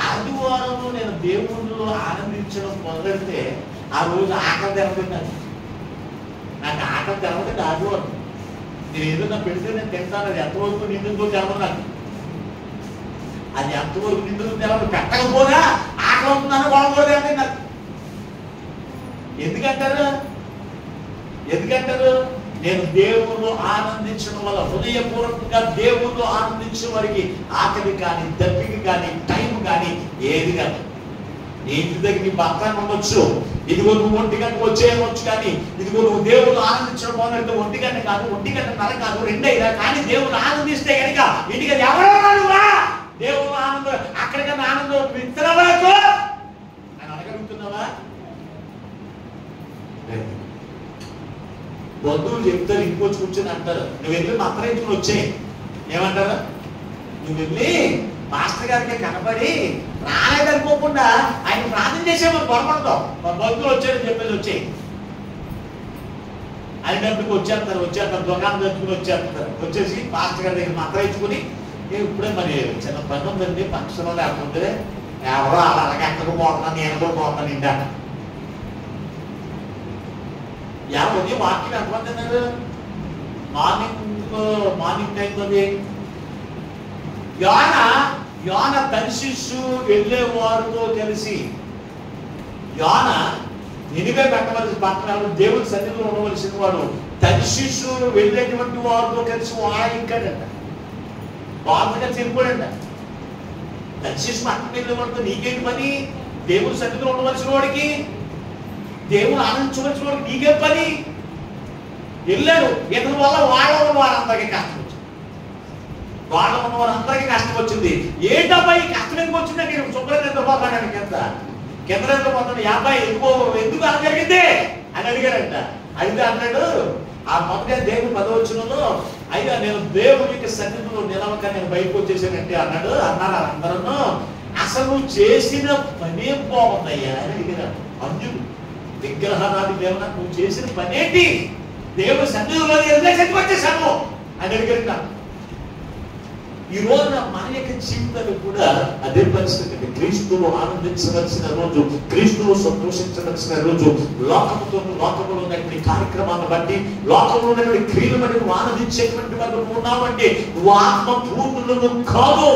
ఆదివారంలో నేను దేవుళ్ళు ఆనందించడం మొదలెడితే ఆ రోజు ఆకలి తెరపడింది. నాకు ఆకలి తెరపడింది ఆదివారం. నేను ఏదైనా పెడితే నేను తింటాను. అది ఎంతవరకు నిందుతో తెలవదు నాకు. అది ఎంతవరకు నిందుతో తెలవదు. పెట్టకపోగా ఆకలి అవుతుందని కొనకూడదండి నాకు. ఎందుకంటారు? నేను దేవుళ్ళు ఆనందించడం వల్ల హృదయపూర్వకంగా దేవుళ్ళు ఆనందించే వారికి ఆకలి కానీ, దప్పిక కానీ, టైం కానీ ఏది కాదు. నీ ఇంటి దగ్గర నీ భర్త ఉండొచ్చు, ఇదిగో నువ్వు 1 గంటకు వచ్చేయవచ్చు. కానీ ఇదిగో నువ్వు దేవుళ్ళు ఆనందించడం మొదలెడితే 1 గంట కాదు, 1 గంటన్నర కాదు, 2 అయినా కానీ దేవుళ్ళు ఆనందిస్తే కనుక ఇంటికి ఎవరన్నా దేవుళ్ళు ఆనందం అక్కడికన్నా ఆనందం మిత్రవరకు అని అడగలుగుతున్నావా? బంధువులు చెప్తారు, ఇంకొచ్చి కూర్చొని అంటారు, నువ్వు వెళ్ళి మాత్రం ఇంటికి వచ్చాయి. ఏమంటారు? నువ్వు వెళ్ళి మాస్టర్ గారికి కనబడి రాలేదనుకోకుండా ఆయన ప్రార్థన చేసేమని పొరపడతావు. మా బంధువులు వచ్చారని చెప్పేసి వచ్చాయి. అయినప్పటికి వచ్చేస్తారు దుకాణం తెచ్చుకుని వచ్చేసి మాస్టర్ గారి దగ్గర మాత్రం ఇచ్చుకుని ఇప్పుడే మరి చిన్న పని ఉందండి, ఫంక్షన్ లేకపోతే ఎవరో అలాగే ఎక్కడికి పోతున్నాను, నేను కూడా పోతాను ఇండా. ఉదయం వాక్యం ఎంతమంది అన్నారు? మార్నింగ్ టైం అది యోన తర్షీషు వెళ్ళే వారితో కలిసి నినివే పట్టణాలు దేవుని సన్నిధిలో ఉండవలసిన వాడు తర్షీషు వెళ్ళేటువంటి వారితో కలిసి ఇంకాడంట. వాళ్ళతో కలిసి వెళ్ళిపోడంట. తర్షీషు పట్టణం వెళ్ళే వాడితో నీకేంటి పని? దేవుని సన్నిధిలో ఉండవలసిన వాడికి దేవుడు ఆనందించవలసిన వాడు నీకే పని. వెళ్ళాడు, ఇతని వల్ల వాళ్ళ వారందరికీ కష్టం వచ్చింది. వాళ్ళ ఉన్న వారందరికీ కష్టం వచ్చింది. ఏంటబ్బా ఈ కష్టం ఎందుకు వచ్చిందా? నేను శుభ్రం నిద్రపోతాను కింద నిద్రపోతాను. 50 ఎందుకు అలా జరిగింది అని అడిగారంట. అయితే అన్నాడు, ఆ మొదట దేవుడు 10వ అయ్యా నేను దేవునికి సన్నిధిలో నిలవక నేను బయటకు వచ్చేసానంటే అన్నారు అందరూ. అసలు నువ్వు చేసిన పనే బాగుందయ్యా అని అడిగారు. అంజుడు విగ్రహారాధి దేవుడా నువ్వు చేసిన పనేంటి? దేవుడు సన్నిధిలో వచ్చేసాను అని అడిగారు. ఈ రోజున మన యొక్క జీవితాలు కూడా అదే పరిస్థితి. క్రీస్తులో ఆనందించవలసిన రోజు, క్రీస్తులో సంతోషించవలసిన రోజు, లోకములో ఉన్నటువంటి కార్యక్రమాలను బట్టి, లోకంలో ఉన్నటువంటి క్రియలు బట్టి నువ్వు ఆనందించేటువంటి వాళ్ళు ఉన్నావంటే నువ్వు ఆత్మ పూర్ణులను కాదు.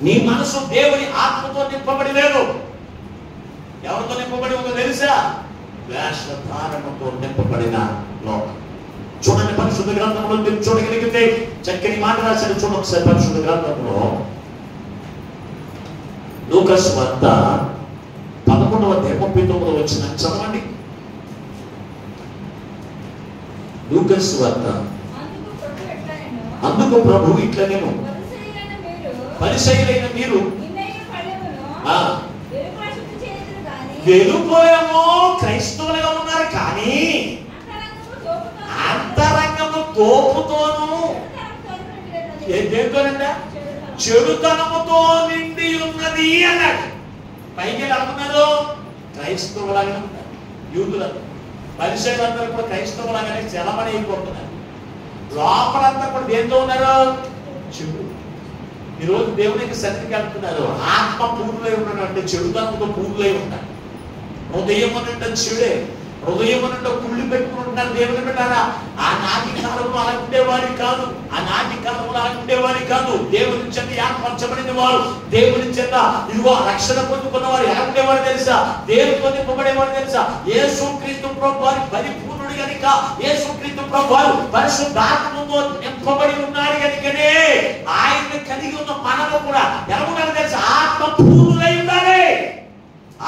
నీ మనసు దేవుని ఆత్మతో నింపబడి లేదు. ఎవరితో నింపబడి ఉందో తెలుసా? వేషధారణతో నింపబడిన లోకం. చూడండి, పరిశుద్ధ గ్రంథంలో మీరు చూడగలిగితే చక్కని మాట రాశాడు. చూడండి ఒకసారి పరిశుద్ధ గ్రంథంలో లూకాసు వార్త 11:39 చదవండి. లూకాసు వార్త. అందుకు ప్రభు ఇట్లా నేను పరిసయ్యులైన మీరు వెలుపోయేమో క్రైస్తవులుగా ఉన్నారు, కానీ అంతరంగము తోపుతోను దేంతోనండి చెడుతనముతో నిండి ఉన్నది అన్నాడు. పైకి అనుకున్నారు క్రైస్తవులాగానే ఉన్నారు. యూదులంతా పరిసయ్యులందరూ కూడా క్రైస్తవులాగానే చలమని అయిపోతున్నారు. లోపలంతా కూడా దేంతో ఉన్నారు? చెడు. ఈరోజు దేవునికి సన్నిధికి వెళ్తున్నారు, ఆత్మ పూర్ణులై ఉన్నాడు అంటే చెడుతనంతో పూర్ణులై ఉంటారు. హృదయం అనంటే చెడే, హృదయం అనంటే కుళ్ళి పెట్టుకుని ఉంటారు. దేవుని పెట్టారా? ఆ నాటి కాలంలో అలా ఉండేవాడి కాదు. ఆ నాటి కాలంలో అలా ఉండేవాడి కాదు. దేవుని చేత ఏర్పరచబడిన వారు, దేవుని చేత ఇదిగో రక్షణ పొందుకున్న వారు ఎలా ఉండేవారు తెలుసా? దేవునితో నింపబడేవారు తెలుసా? యేసుక్రీస్తు ప్రభువారు పరిపూర్ణుడు కనుక, యేసుక్రీస్తు ప్రభువారు పరిశుద్ధాత్మతో నింపబడి ఉన్నాడు కనుకనే ఆయన కలిగి ఉన్న మనము కూడా ఎలా ఉండాలి తెలుసా? ఆత్మ పూర్ణులై ఉండాలి.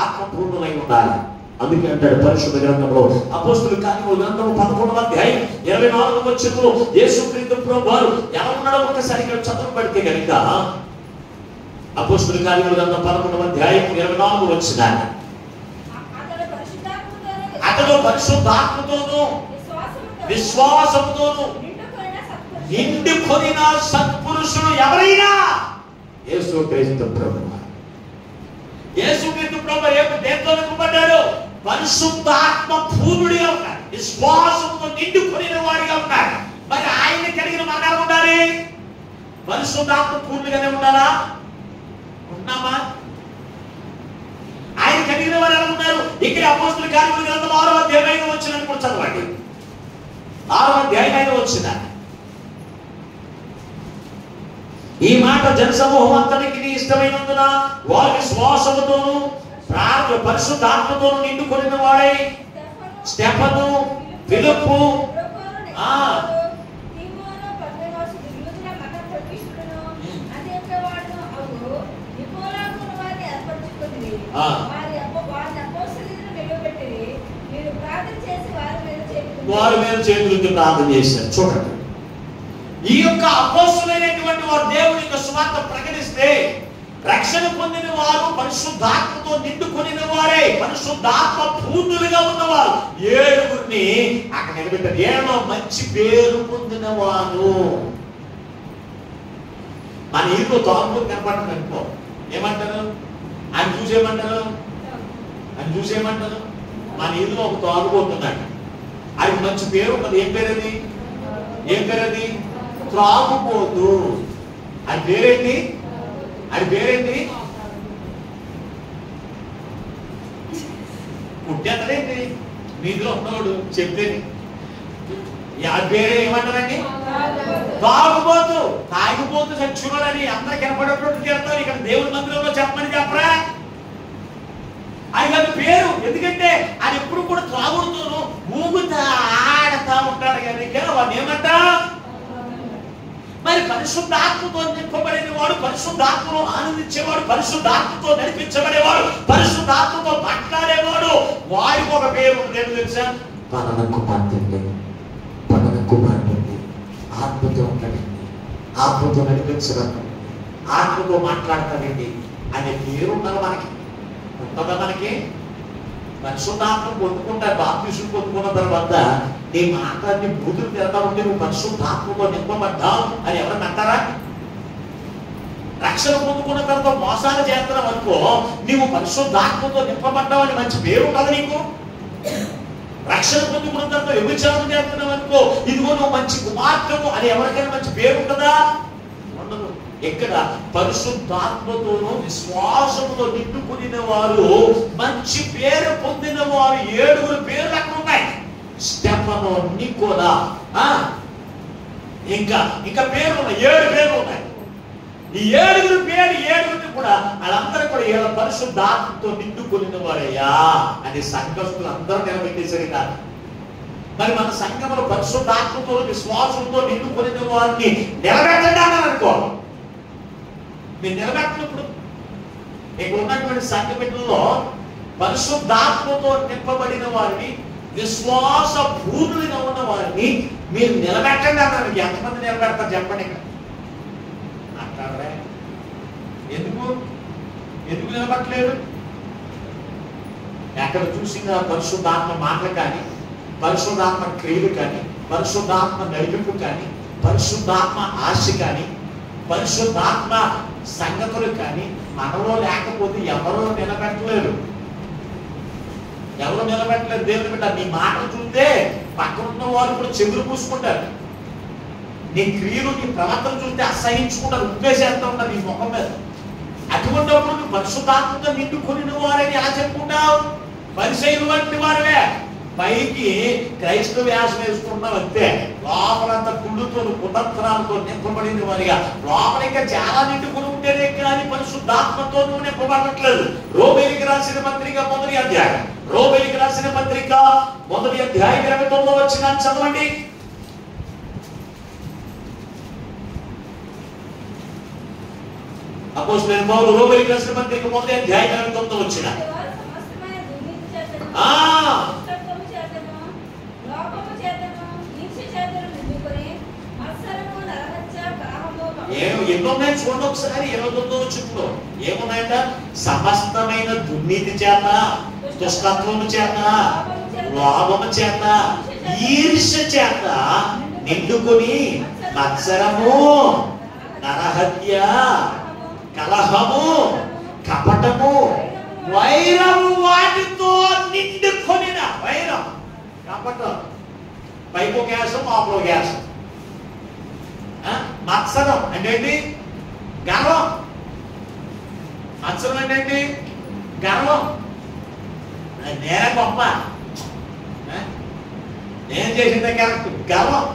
ఆత్మ పూర్ణులై ఉండాలి. అందుకే అంటాడు పరిశుద్ధ గ్రంథంలో అపోస్తలుల కార్యముల గ్రంథము 11:24 యేసుక్రీస్తు ప్రభువారు ఎలా ఉన్నాడో ఒకసారి ఇక్కడ చదవబడితే కనుక అపోస్తలుల కార్యముల గ్రంథం 11:24 అతడు పరిశుద్ధాత్మతోను విశ్వాసముతోను నిండుకొనిన సత్పురుషుడు ఎవరైనా యేసుక్రీస్తు ప్రభువారు. యేసుక్రీస్తు ప్రభువారు దేంతో నింపబడ్డాడు? పరిశుద్ధాత్మ పూర్ణుడిగా ఉన్నాడు, విశ్వాసంతో నిండుకొనిన వాడిగా ఉన్నాడు. మరి ఆయన కలిగిన మనం ఎలా ఉండాలి? పరిశుద్ధాత్మ పూర్ణుడిగానే ఉండాలా? ఉన్నామా? ఆయన కలిగిన వారు ఎలా ఉన్నారు? ఇక్కడ అపోస్తలుల కార్యముల గ్రంథం 6:5 కూడా చదవండి. 6:5 ఈ మాట జనసమూహం అంతటికి ఇష్టమైనందున వారి విశ్వాసముతోను పరిశుద్ధాత్మతోను నిండుకొనిన వాడై స్టెఫను, ఫిలిప్పు, వారి మీద చేతులతో ప్రార్థన చేశారు. చూడండి, ఈ యొక్క అపోస్తలులైనటువంటి వారు దేవుని యొక్క సువార్త ప్రకటిస్తే రక్షణ పొందిన వారు పరిశుద్ధాత్మతో నిండుకొనిన వారే, పరిశుద్ధాత్మ పూర్ణులుగా ఉన్నవారు 7 అక్కడ నిలబెట్టారు. 7 మంచి పేరు పొందిన వారు. మన ఇంట్లో తోటలు కనపడుతుంది అనుకో, ఏమంటారు? ఆయన చూసేమంటారు మన ఇంట్లో ఒక తోటపోతున్నాడు, ఆయనకు మంచి పేరు ఉన్నది. ఏం పేరది? త్రాగుబోతు. ఆయన పేరేంటి? పుట్టేతడేంటి? మీలో ఉన్నవాడు చెప్పేది ఆ పేరే ఏమంటారండి? తాగుబోతు. తాగిపోతు చచ్చుకోవాలని అందరికి కనపడేటట్టు చేస్తారు. ఇక్కడ దేవుని మందిరంలో చెప్పరా? ఆయన పేరు. ఎందుకంటే ఆయన ఎప్పుడు కూడా త్రాగుడుతోనూ ఊగుతా ఆడతా ఉంటాడు కనుక వాడిని ఏమంటా? మరి మరి పరిశుద్ధాత్మతో నింపబడిన వాడు, పరిశుద్ధాత్మలో ఆనందించేవాడు, పరిశుద్ధాత్మతో నడిపించబడేవాడు, పరిశుద్ధాత్మతో మాట్లాడేవాడు, వారికి ఒక పేరు ఉంది. తెలుసా? పలన కుమార్తెండి, పలన కుమార్తెండి, ఆత్మతో ఉంటాడండి, ఆత్మతో నడిపించబడండి, ఆత్మతో మాట్లాడతాడండి అనే పేరు ఉన్నది. మనకి ఉంటుందా? మనకి పరిశుద్ధాత్మ పొందుకుంటారు. బాప్తిస్మం పొందుకున్న తర్వాత నీ మాటని బూతులు తిరగడం ఉంటే నువ్వు పరిశుద్ధాత్మతో నింపబడ్డావు అని ఎవరైనా అంటారా? రక్షణ పొందుకున్న తర్వాత మోసాలు చేస్తున్నావు అనుకో, నీవు పరిశుద్ధాత్మతో నింపబడ్డావు అని మంచి పేరు ఉంటుంది నీకు. రక్షణ పొందుకున్న తర్వాత వ్యభిచారం చేస్తున్నావు అనుకో, ఇదిగో నువ్వు మంచి కుమార్తెము అని ఎవరికైనా మంచి పేరు ఉంటుందా? ఉండదు. ఎక్కడ పరిశుద్ధాత్మతోనూ విశ్వాసంతో నిండుకుని వారు, మంచి పేరు పొందిన వారు 7 పేర్లు అక్కడ ఉన్నాయి. స్టెఫను, నికోలా, ఇంకా పేర్లు ఉన్నాయి, 7 పేర్లు ఉన్నాయి. ఈ 7 పేరు 7 కూడా వాళ్ళందరూ కూడా వీళ్ళ పరిశుద్ధాత్మతో నిండుకుని వారయ్యా అని సంఘస్థులు అందరూ నిలబెట్టేసరి కాదు. మరి మన సంఘంలో పరిశుద్ధాత్మతో విశ్వాసంతో నిండుకుని వారిని నిలబెట్టండి అని అనుకో. మీరు నిలబెట్టినప్పుడు ఇక్కడ ఉన్నటువంటి సంఘ బిడ్డల్లో పరిశుద్ధాత్మతో నింపబడిన వారిని, విశ్వాస పూర్ణులుగా ఉన్న వారిని మీరు నిలబెట్టండి అన్నారు. ఎంతమంది నిలబెడతారు చెప్పండి? ఇక్కడ మాట్లాడరా? ఎందుకు నిలబట్టలేదు? ఎక్కడ చూసిన పరిశుద్ధాత్మ మాటలు కానీ, పరిశుద్ధాత్మ క్రియలు కానీ, పరిశుద్ధాత్మ నడిపింపు కానీ, పరిశుద్ధాత్మ ఆశ కానీ, పరిశుద్ధాత్మ సంగతులు కానీ మనలో లేకపోతే ఎవరో నిలబెట్టలేరు. దేవుని బిడ్డ నీ మాటలు చూస్తే పక్కన ఉన్న వాళ్ళు కూడా చెవులు పూసుకుంటారు. నీ క్రియలు, నీ ప్రవర్తన చూస్తే అసహించుకుంటారు, ఉద్దేశంతో ఉంటారు నీ ముఖం మీద. అటువంటిప్పుడు నువ్వు పరిశుద్ధాత్మతో నిండుకుని వారని ఎలా చెప్పుకుంటావు? పరిసయ్యులు వంటి వారివే. పైకి క్రైస్తవ వ్యాసం వేసుకుంటున్నావు అంతే, లోపలంతా కుళ్ళుతో కుతంత్రాలతో నింపబడిన వారిగా. లోపల ఇంకా చాలా నిండుకుని ఉంటేనే కానీ పరిశుద్ధాత్మతో నువ్వు నింపబడట్లేదు. రోమేలికి రాసిన పత్రిక 1వ అధ్యాయం, రోమేలికి రాసిన పత్రిక 1వ అధ్యాయం 29వ వచనాన్ని చదవండి. అపోస్తలుడైన పౌలు రోమేలికి రాసిన పత్రిక 1వ అధ్యాయం 29వ వచనం. ఎన్నోన్నాయి చూడండి ఒకసారి. 29వ వచనంలో ఏమున్నాయంట? సమస్తమైన దుర్నీతి చేత, దుష్టత్వము చేత, లోభము చేత, ఈర్ష్య చేత నిండుకొని మత్సరము, నరహత్య, కలహము, కపటము, వైరము వాటితో నిండుకొనిన. వైరం, కపటం, పైపు గ్యాసం, మాపులో గ్యాసం. మత్సరం అంటే ఏంటి? గర్వం. మత్సరం అంటే ఏంటి? గర్వం. నేనే గొప్ప, నేను చేసిందే కరెక్ట్, గర్వం.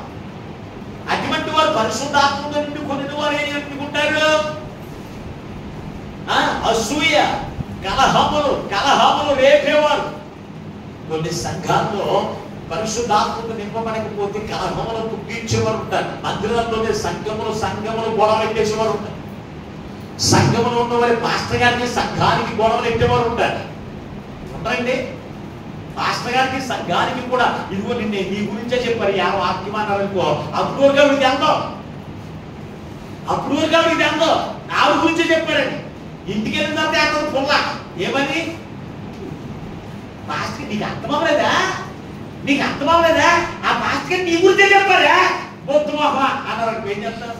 అటువంటి వారు పరిశుద్ధాత్మతో నిండుకుని వారు ఏం చెప్పుకుంటారు? అసూయ, కలహములు రేపేవారు. కొన్ని సంఘాల్లో పరిశుద్ధాత్మతో నింపబడకపోతే కలహములు పుట్టించేవారు ఉంటారు. మందిరాల్లోనే సంఘములు గొడవలు ఎట్టేసేవారు ఉంటారు. సంఘములు ఉన్నవారి పాస్టర్ గారికి సంఘానికి గొడవలు ఎట్టేవారు ఉంటారు. ఉంటారండి. పాస్టర్ గారికి సంఘానికి కూడా ఇదిగో నిన్నే నీ గురించే చెప్పారు, యా వాక్యం అన్నారనుకో, అప్పుడు వరకు ఆవిడకి ఎంతో ఆవిడ గురించే చెప్పారండి. ఇంటికి వెళ్ళిన తర్వాత అతను పుల్ల ఏమని, పాస్టర్ నీకు అర్థమవ్వలేదా? ఆ పాస్టర్ నీ గురించే చెప్పారా? బొద్దు మొహ అన్నారు. ఏం చేస్తారు?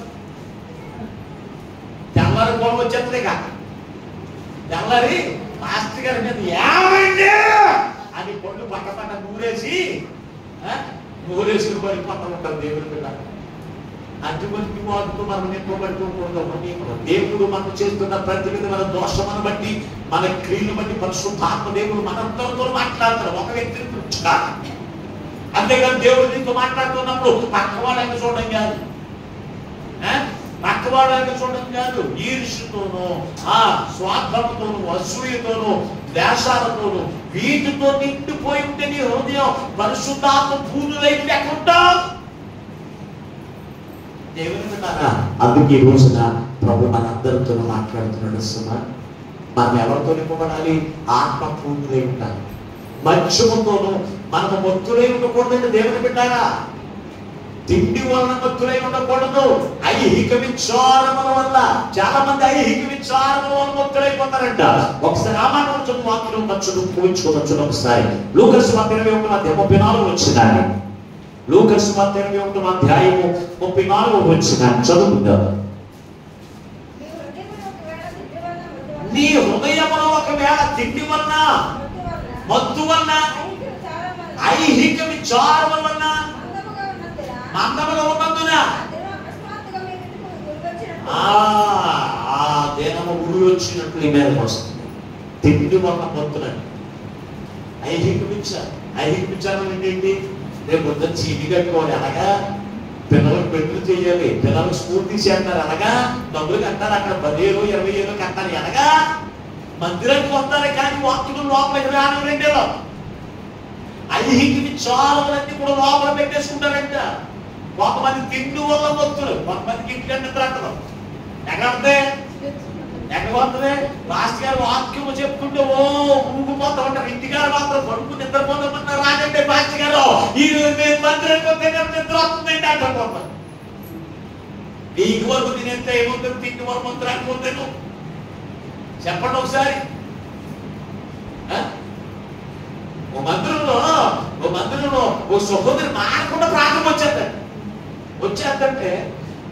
తెల్లారి గొడవ వచ్చేస్తుంది. కాదు తెల్లారి పాస్టర్ గారి మీద ఏమండి అని పొళ్ళు పక్క నూరేసుకుని పడిపోతూ ఉంటారు దేవుడి బిడ్డ. అటువంటి వాటితో మనం నింపబడుతూ దేవుడు మనం చేస్తున్న ప్రతి విధమైన దోషమును బట్టి, మన క్రియను బట్టి పరిశుద్ధాత్మ దేవుడు మనందరితో మాట్లాడతారు. ఒక వ్యక్తిని గురించి కాదు. అంతేగాని దేవుడు నీతో మాట్లాడుతున్నప్పుడు పక్కవాళ్ళని చూడడం కాదు, ఈర్ష్యతోనూ, స్వార్థంతోనూ, అసూయతోనూ, ద్వేషాలతోనూ, వీటితో నిండిపోయి ఉంటే నీ హృదయం పరిశుద్ధాత్మ పూర్ణులైతే ఎక్కడుంటావు? దేవుని విన్నారా? అందుకే ఈ రోజున ప్రభు మనందరితో మాట్లాడుతున్నాడు. సుమా, మనం ఎవరితో నింపబడాలి? ఆత్మ పూర్ణులై ఉండాలి. మత్స్యముతోనూ మనము మత్తులై ఉండకూడదండి. దేవుని బిడ్డారా, తిండి వలన మత్తులై ఉండకూడదు. ఐహిక విచారముల వల్ల చాలా మంది ఐహిక విచారముల వల్ల మత్తులైపోతారంట. ఒకసారి రామాయణం చదువు వాక్యం ఊహించుకోవచ్చు. ఒకసారి లూకాసు సువార్త 21:34 వచ్చిందండి. లూకాసు సువార్త 21:34 వచ్చిందని చదువుకుందాం. నీ హృదయములో ఒకవేళ తిండి వలన, మత్తు వలన, ఐహిక విచారముల వలన, మందముగా ఉన్నందున ఆ దేనము ఉరి వచ్చినట్లు ఈ మీదకి వస్తుంది. తిండి వలన మత్తునండి. ఐహిక విచారం ఏంటి? రేపు పొద్దున చీటి కట్టుకోవాలి అనగా, పిల్లలకు పెట్టులు చేయాలి, పిల్లలకు స్కూల్ తీసేస్తారు అనగా, డబ్బులు కట్టాలి, అక్కడ 10,000 20,000 కట్టాలి అనగా, మందిరానికి వస్తారు కానీ వాక్యం లోపలికి రాని రెండేలో ఐహిక విచారములన్నీ కూడా లోపల పెట్టేసుకుంటారంట. కొంతమంది తిండి వల్ల వస్తున్నారు, కొంతమందికి ఇంటికి నిద్ర అంటారు. ఎక్కడ వస్తుంది? మాస్టర్ గారు వాక్యం చెప్తుంటే ఓ ఊగిపోతా ఉంటారు. ఇంటికారు మాత్రం పడుకు నిద్రపోతామన్నారు. రాజంటే మాస్టర్ గారు ఈ మందిరానికి వస్తే నిద్ర వస్తుందండి అంటారు. నీకు వరకు తినేస్తే ఏమవుతుంది? తిండి వరకు మందిరానికి పోతాను చెప్పండి ఒకసారి. ఓ మందిరంలో ఓ సహోదరి మారకుండా ప్రార్థన వచ్చేద్దంటే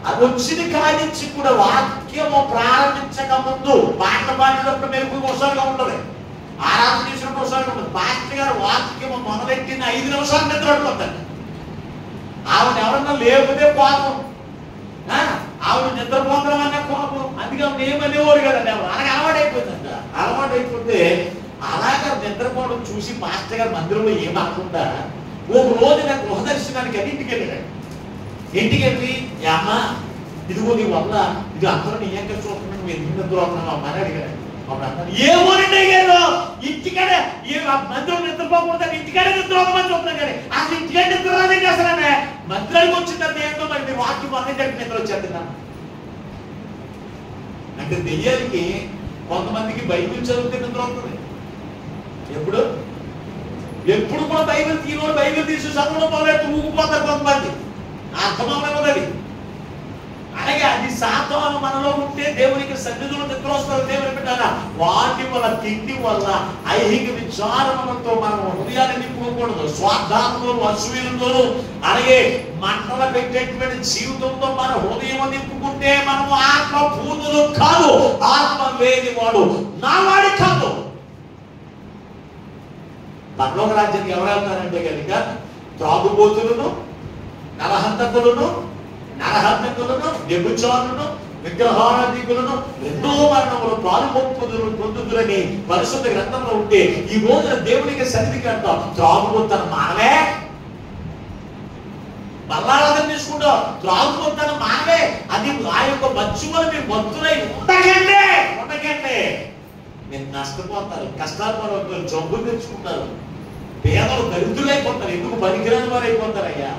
అది వచ్చిన కానించి కూడా వాక్యము ప్రారంభించక ముందు పాటలు పాడినప్పుడు మెరుపు ఒకసారిగా ఉంటుంది, ఆరాధన చేసినప్పుడు ఒకసారిగా ఉంటుంది. పాస్టర్ గారు వాక్యము మొదలెట్టిన 5 నిమిషాలు నిద్ర పడిపోతాడు. ఆవిడ ఎవరన్నా లేకపోతే కోపం, ఆవిడ నిద్రపోతాం అన్న కోపం. అందుకే ఆవిడ ఏమనేవాడు కదండి. అలాగే అలవాటైపోతుందంట. అలవాటైపోతే అలాగా నిద్రపోవడం చూసి మాస్టర్ గారు మందిరంలో ఏమనుకుంటా ఒక రోజు నాకు గృహ దర్శనానికి అని ఇంటికి వెళ్ళాడు. ఇంటికి వెళ్ళి, అమ్మా ఇదిగో నీ వల్ల ఇది అందరూ నీ ఏం చూస్తున్నాను, నువ్వు ఎందుకు నిద్ర అవుతున్నావు అమ్మా అని అడిగాడు. అప్పుడు అన్నాడు, ఏమోనండి అయ్యారు ఇంటికాడే మందిరం నిద్రపోకూడదు, ఇంటికాడే నిద్ర అవ్వమని చూస్తున్నాను కానీ అసలు ఇంటికాడే నిద్ర రాదండి. అసలు మందిరానికి వచ్చిందంటే ఏంటో మరి మీ వాక్యం అన్నింటి నిద్ర వచ్చేద్దా అంటే దెయ్యానికి కొంతమందికి బైబిల్ చదివితే నిద్ర అవుతుంది. ఎప్పుడు కూడా బైబిల్ తీసి చదవడం మొదలెట్టు ఊగిపోతారు కొంతమంది. అర్థమవుతుంది. అలాగే అది సాతాను మనలో ఉంటే దేవునికి సన్నిధిలో నిద్ర వస్తారు. దేవుని పెట్టారా వాటి వల్ల, తిండి వల్ల, ఐహిక విచారములతో మనం హృదయాన్ని నింపుకోకూడదు. స్వార్థాలతోనూ, అసూయలతోనూ, అలాగే మంటలు పెట్టేటువంటి జీవితంతో మన హృదయం నింపుకుంటే మనము ఆత్మ పూర్ణులు కాదు. ఆత్మ లేని వాడు నా వాడి కాదు. పరలోక రాజ్యానికి ఎవరు వెళ్తారంటే కనుక త్రాగుబోతులను, నరహంతకులను, వ్యభిచారులను, విగ్రహారాధికులను, రెండో మరణములు పొందుదురని పరిశుద్ధ గ్రంథంలో ఉంటే ఈ రోజున దేవునికి సన్నిధికి అంటాం. త్రాగుబోతనం మానవే, బల్లారాధన చేసుకుంటాం. త్రాగుబోతనం మానవే. అది ఆ యొక్క మత్స్యములు మీరు భక్తులై ఉండకండి. మీరు నష్టపోతారు, కష్టాలు పడవుతారు, జబ్బులు తెచ్చుకుంటారు, పేదలు దరిద్రులైపోతారు, ఎందుకు పనికిరాని వారు అయిపోతారయ్యా,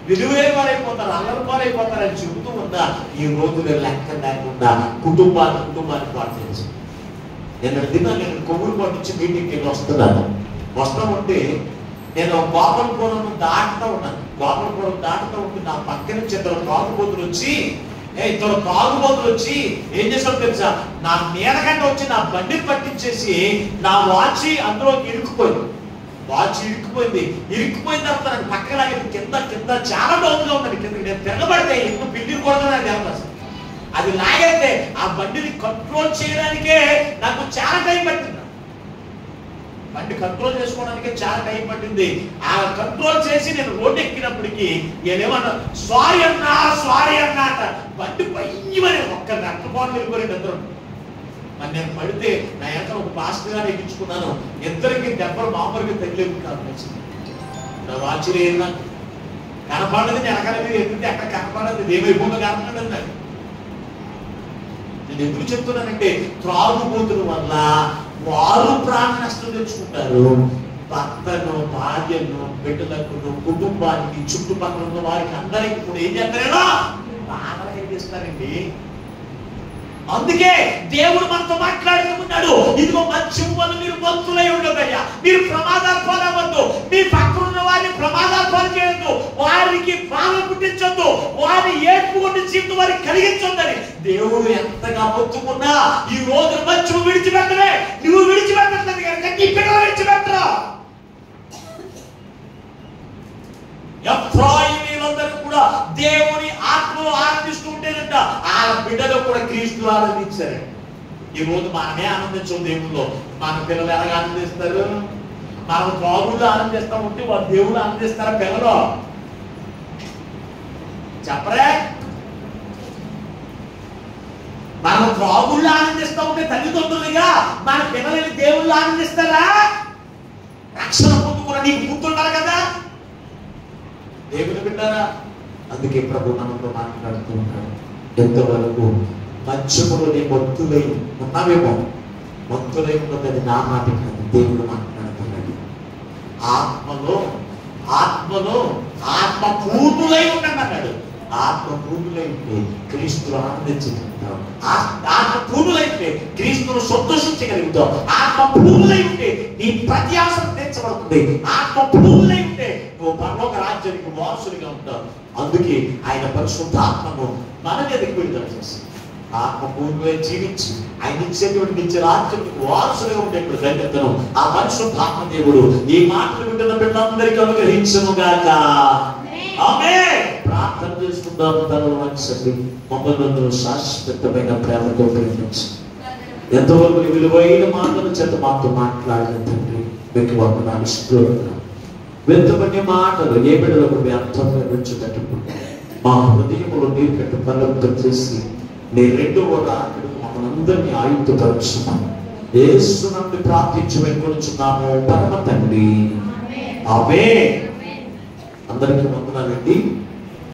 విలువైన వారు అయిపోతారు, అల్లరి వారు అయిపోతారు అని చెబుతూ ఉందా. ఈ రోజులో లెక్క లేకుండా కుటుంబాన్ని పాటించి నేను కొవ్వులు పట్టించి మీటింగ్కి వెళ్ళి వస్తా ఉంటే నేను గోపాలపురం దాటుతూ ఉంటే నా పక్కన నుంచి ఇద్దరు తాగుబోతులు వచ్చి ఏం చేస్తారో తెలుసా, నా మీదకంటే వచ్చి నా బండిని పట్టించేసి నా వాచి అందులోకి ఇరుక్కుపోయింది. ఇరుక్కుపోయిన తర్వాత నాకు పక్కన కింద చాలా డౌన్గా ఉందండి. కిందకి నేను తిరగబడితే ఎందుకు బిల్డింగ్ కూడా అది లాగైతే ఆ బండిని కంట్రోల్ చేయడానికే నాకు చాలా టైం పట్టింది. బండి కంట్రోల్ చేసుకోవడానికే చాలా టైం పట్టింది. ఆ కంట్రోల్ చేసి నేను రోడ్డు ఎక్కినప్పటికీ నేనేమన్నా సారీ అన్నా అంట. బండి పయ్యమని ఒక్క రక్తపాటు వెళ్ళిపోయింది అందరూ. మరి నేను పడితే నా ఎంత ఒక పాస్టర్ గారు ఎక్కించుకున్నాను. ఇద్దరికి దెబ్బలు మామూలుగా తగిలేవి కాదు. నా వాచి లేదు, కనపడదు. వెనకాల మీద ఎక్కితే అక్కడ కనపడదు, ఏమైపోతుందో కనపడదు. నాకు నేను ఎందుకు చెప్తున్నానంటే త్రాగుబోతుల వల్ల వారు ప్రాణ నష్టం తెచ్చుకుంటారు. భర్తను, భార్యను, బిడ్డలకు, కుటుంబానికి, చుట్టుపక్కల ఉన్న వారికి అందరికి కూడా ఏం చేస్తారేనా బాధలు కలిగిస్తారండి. అందుకే దేవుడు మనతో మాట్లాడుతున్నాడు, ఇదిగో మద్యం వల్ల మీరు బంతులై ఉండదయ్యా, మీరు ప్రమాదాలు పాలవద్దు, మీ పక్కన ఉన్న వారిని ప్రమాదాలు పాలు చేయొద్దు, వారికి బాధ పుట్టించొద్దు, వారిని ఏడ్పు కొట్టి జీవితం వారికి కలిగించొద్దని దేవుడు ఎంతగా మొత్తుకున్నా ఈ రోజు మద్యం విడిచిపెట్టలే. నువ్వు విడిచిపెట్టలేదు కనుక నీ పిల్లలు విడిచిపెట్టరా. ఎఫ్రాయిమీయులందరూ కూడా దేవుని ఆత్మలో ఆనందిస్తూ ఉంటేనంట ఆ బిడ్డలో కూడా క్రీస్తులు ఆనందించారు. ఈ రోజు మనమే ఆనందించం దేవుల్లో. మన పిల్లలు ఎలాగ ఆనందిస్తారు? మనం త్రాగుళ్ళు ఆనందిస్తా ఉంటే వారు దేవుడు ఆనందిస్తారా? పిల్లలు చెప్పరే. మనం త్రాగుళ్ళు ఆనందిస్తా ఉంటే తల్లిదండ్రులుగా మన పిల్లలని దేవుళ్ళు ఆనందిస్తారా? రక్షణ పొందుకున్న నీకు పుట్టుండాలి కదా దేవుని బిడ్డారా. అందుకే ప్రభు మనతో మాట్లాడుతూ ఉన్నాడు, ఎంతవరకు మధ్యములో నీ మత్తులై ఉన్నావేమో, మత్తులై ఉన్నది నా మాట కాదు, దేవుడు మాట్లాడుతున్నాడు. ఆత్మలో ఆత్మ పూర్ణులై ఉండండి అన్నాడు. ఆత్మ పూర్ణులై ఉంటే క్రీస్తులు ఆనందించగలుగుతావు. ఆత్మ పూర్ణులైతే క్రీస్తును సంతోషించగలుగుతావు. ఆత్మ పూర్ణులై ఉంటే నీ ప్రతి అవసరం తీర్చబడుతుంది. ఆత్మ పూర్ణులై ఉంటే నువ్వు పరలోక రాజ్యానికి వారసుడిగా ఉంటావు. అందుకే ఆయన పరిశుద్ధాత్మను మన మీదకి విడుదల చేసి ఆత్మ పూర్ణులై జీవించి ఆయన ఇచ్చేటువంటి నిత్య రాజ్యానికి వారసుడిగా ఉండేటువంటి ధన్యతను ఆ పరిశుద్ధాత్మ దేవుడు ఈ మాటలు వింటున్న బిడ్డలందరికీ అనుగ్రహించును గాక. ఆమేన్. ప్రార్థన చేసుకుందాం. తనను వంచండి. మమ్మల్ని శాశ్వతమైన ప్రేమతో ప్రేమించి ఎంతవరకు విలువైన మాటల చేత మాతో మాట్లాడిన తండ్రి మీకు వందనాలు. వెంటబడిన మాటలు ఏ బిడ్డలకు వ్యర్థంగా విడిచిపెట్టకు. మా హృదయంలో నీరు కట్టు పర్వంతం చేసి నీ రెండవ రాకడకు మమ్మల్ని అందరినీ ఆయుధపరుచున్నాము. యేసు నందు ప్రార్థించి వేడుకొనుచున్నాము పరమ తండ్రి. ఆమేన్. అందరికీ వందనాలండి.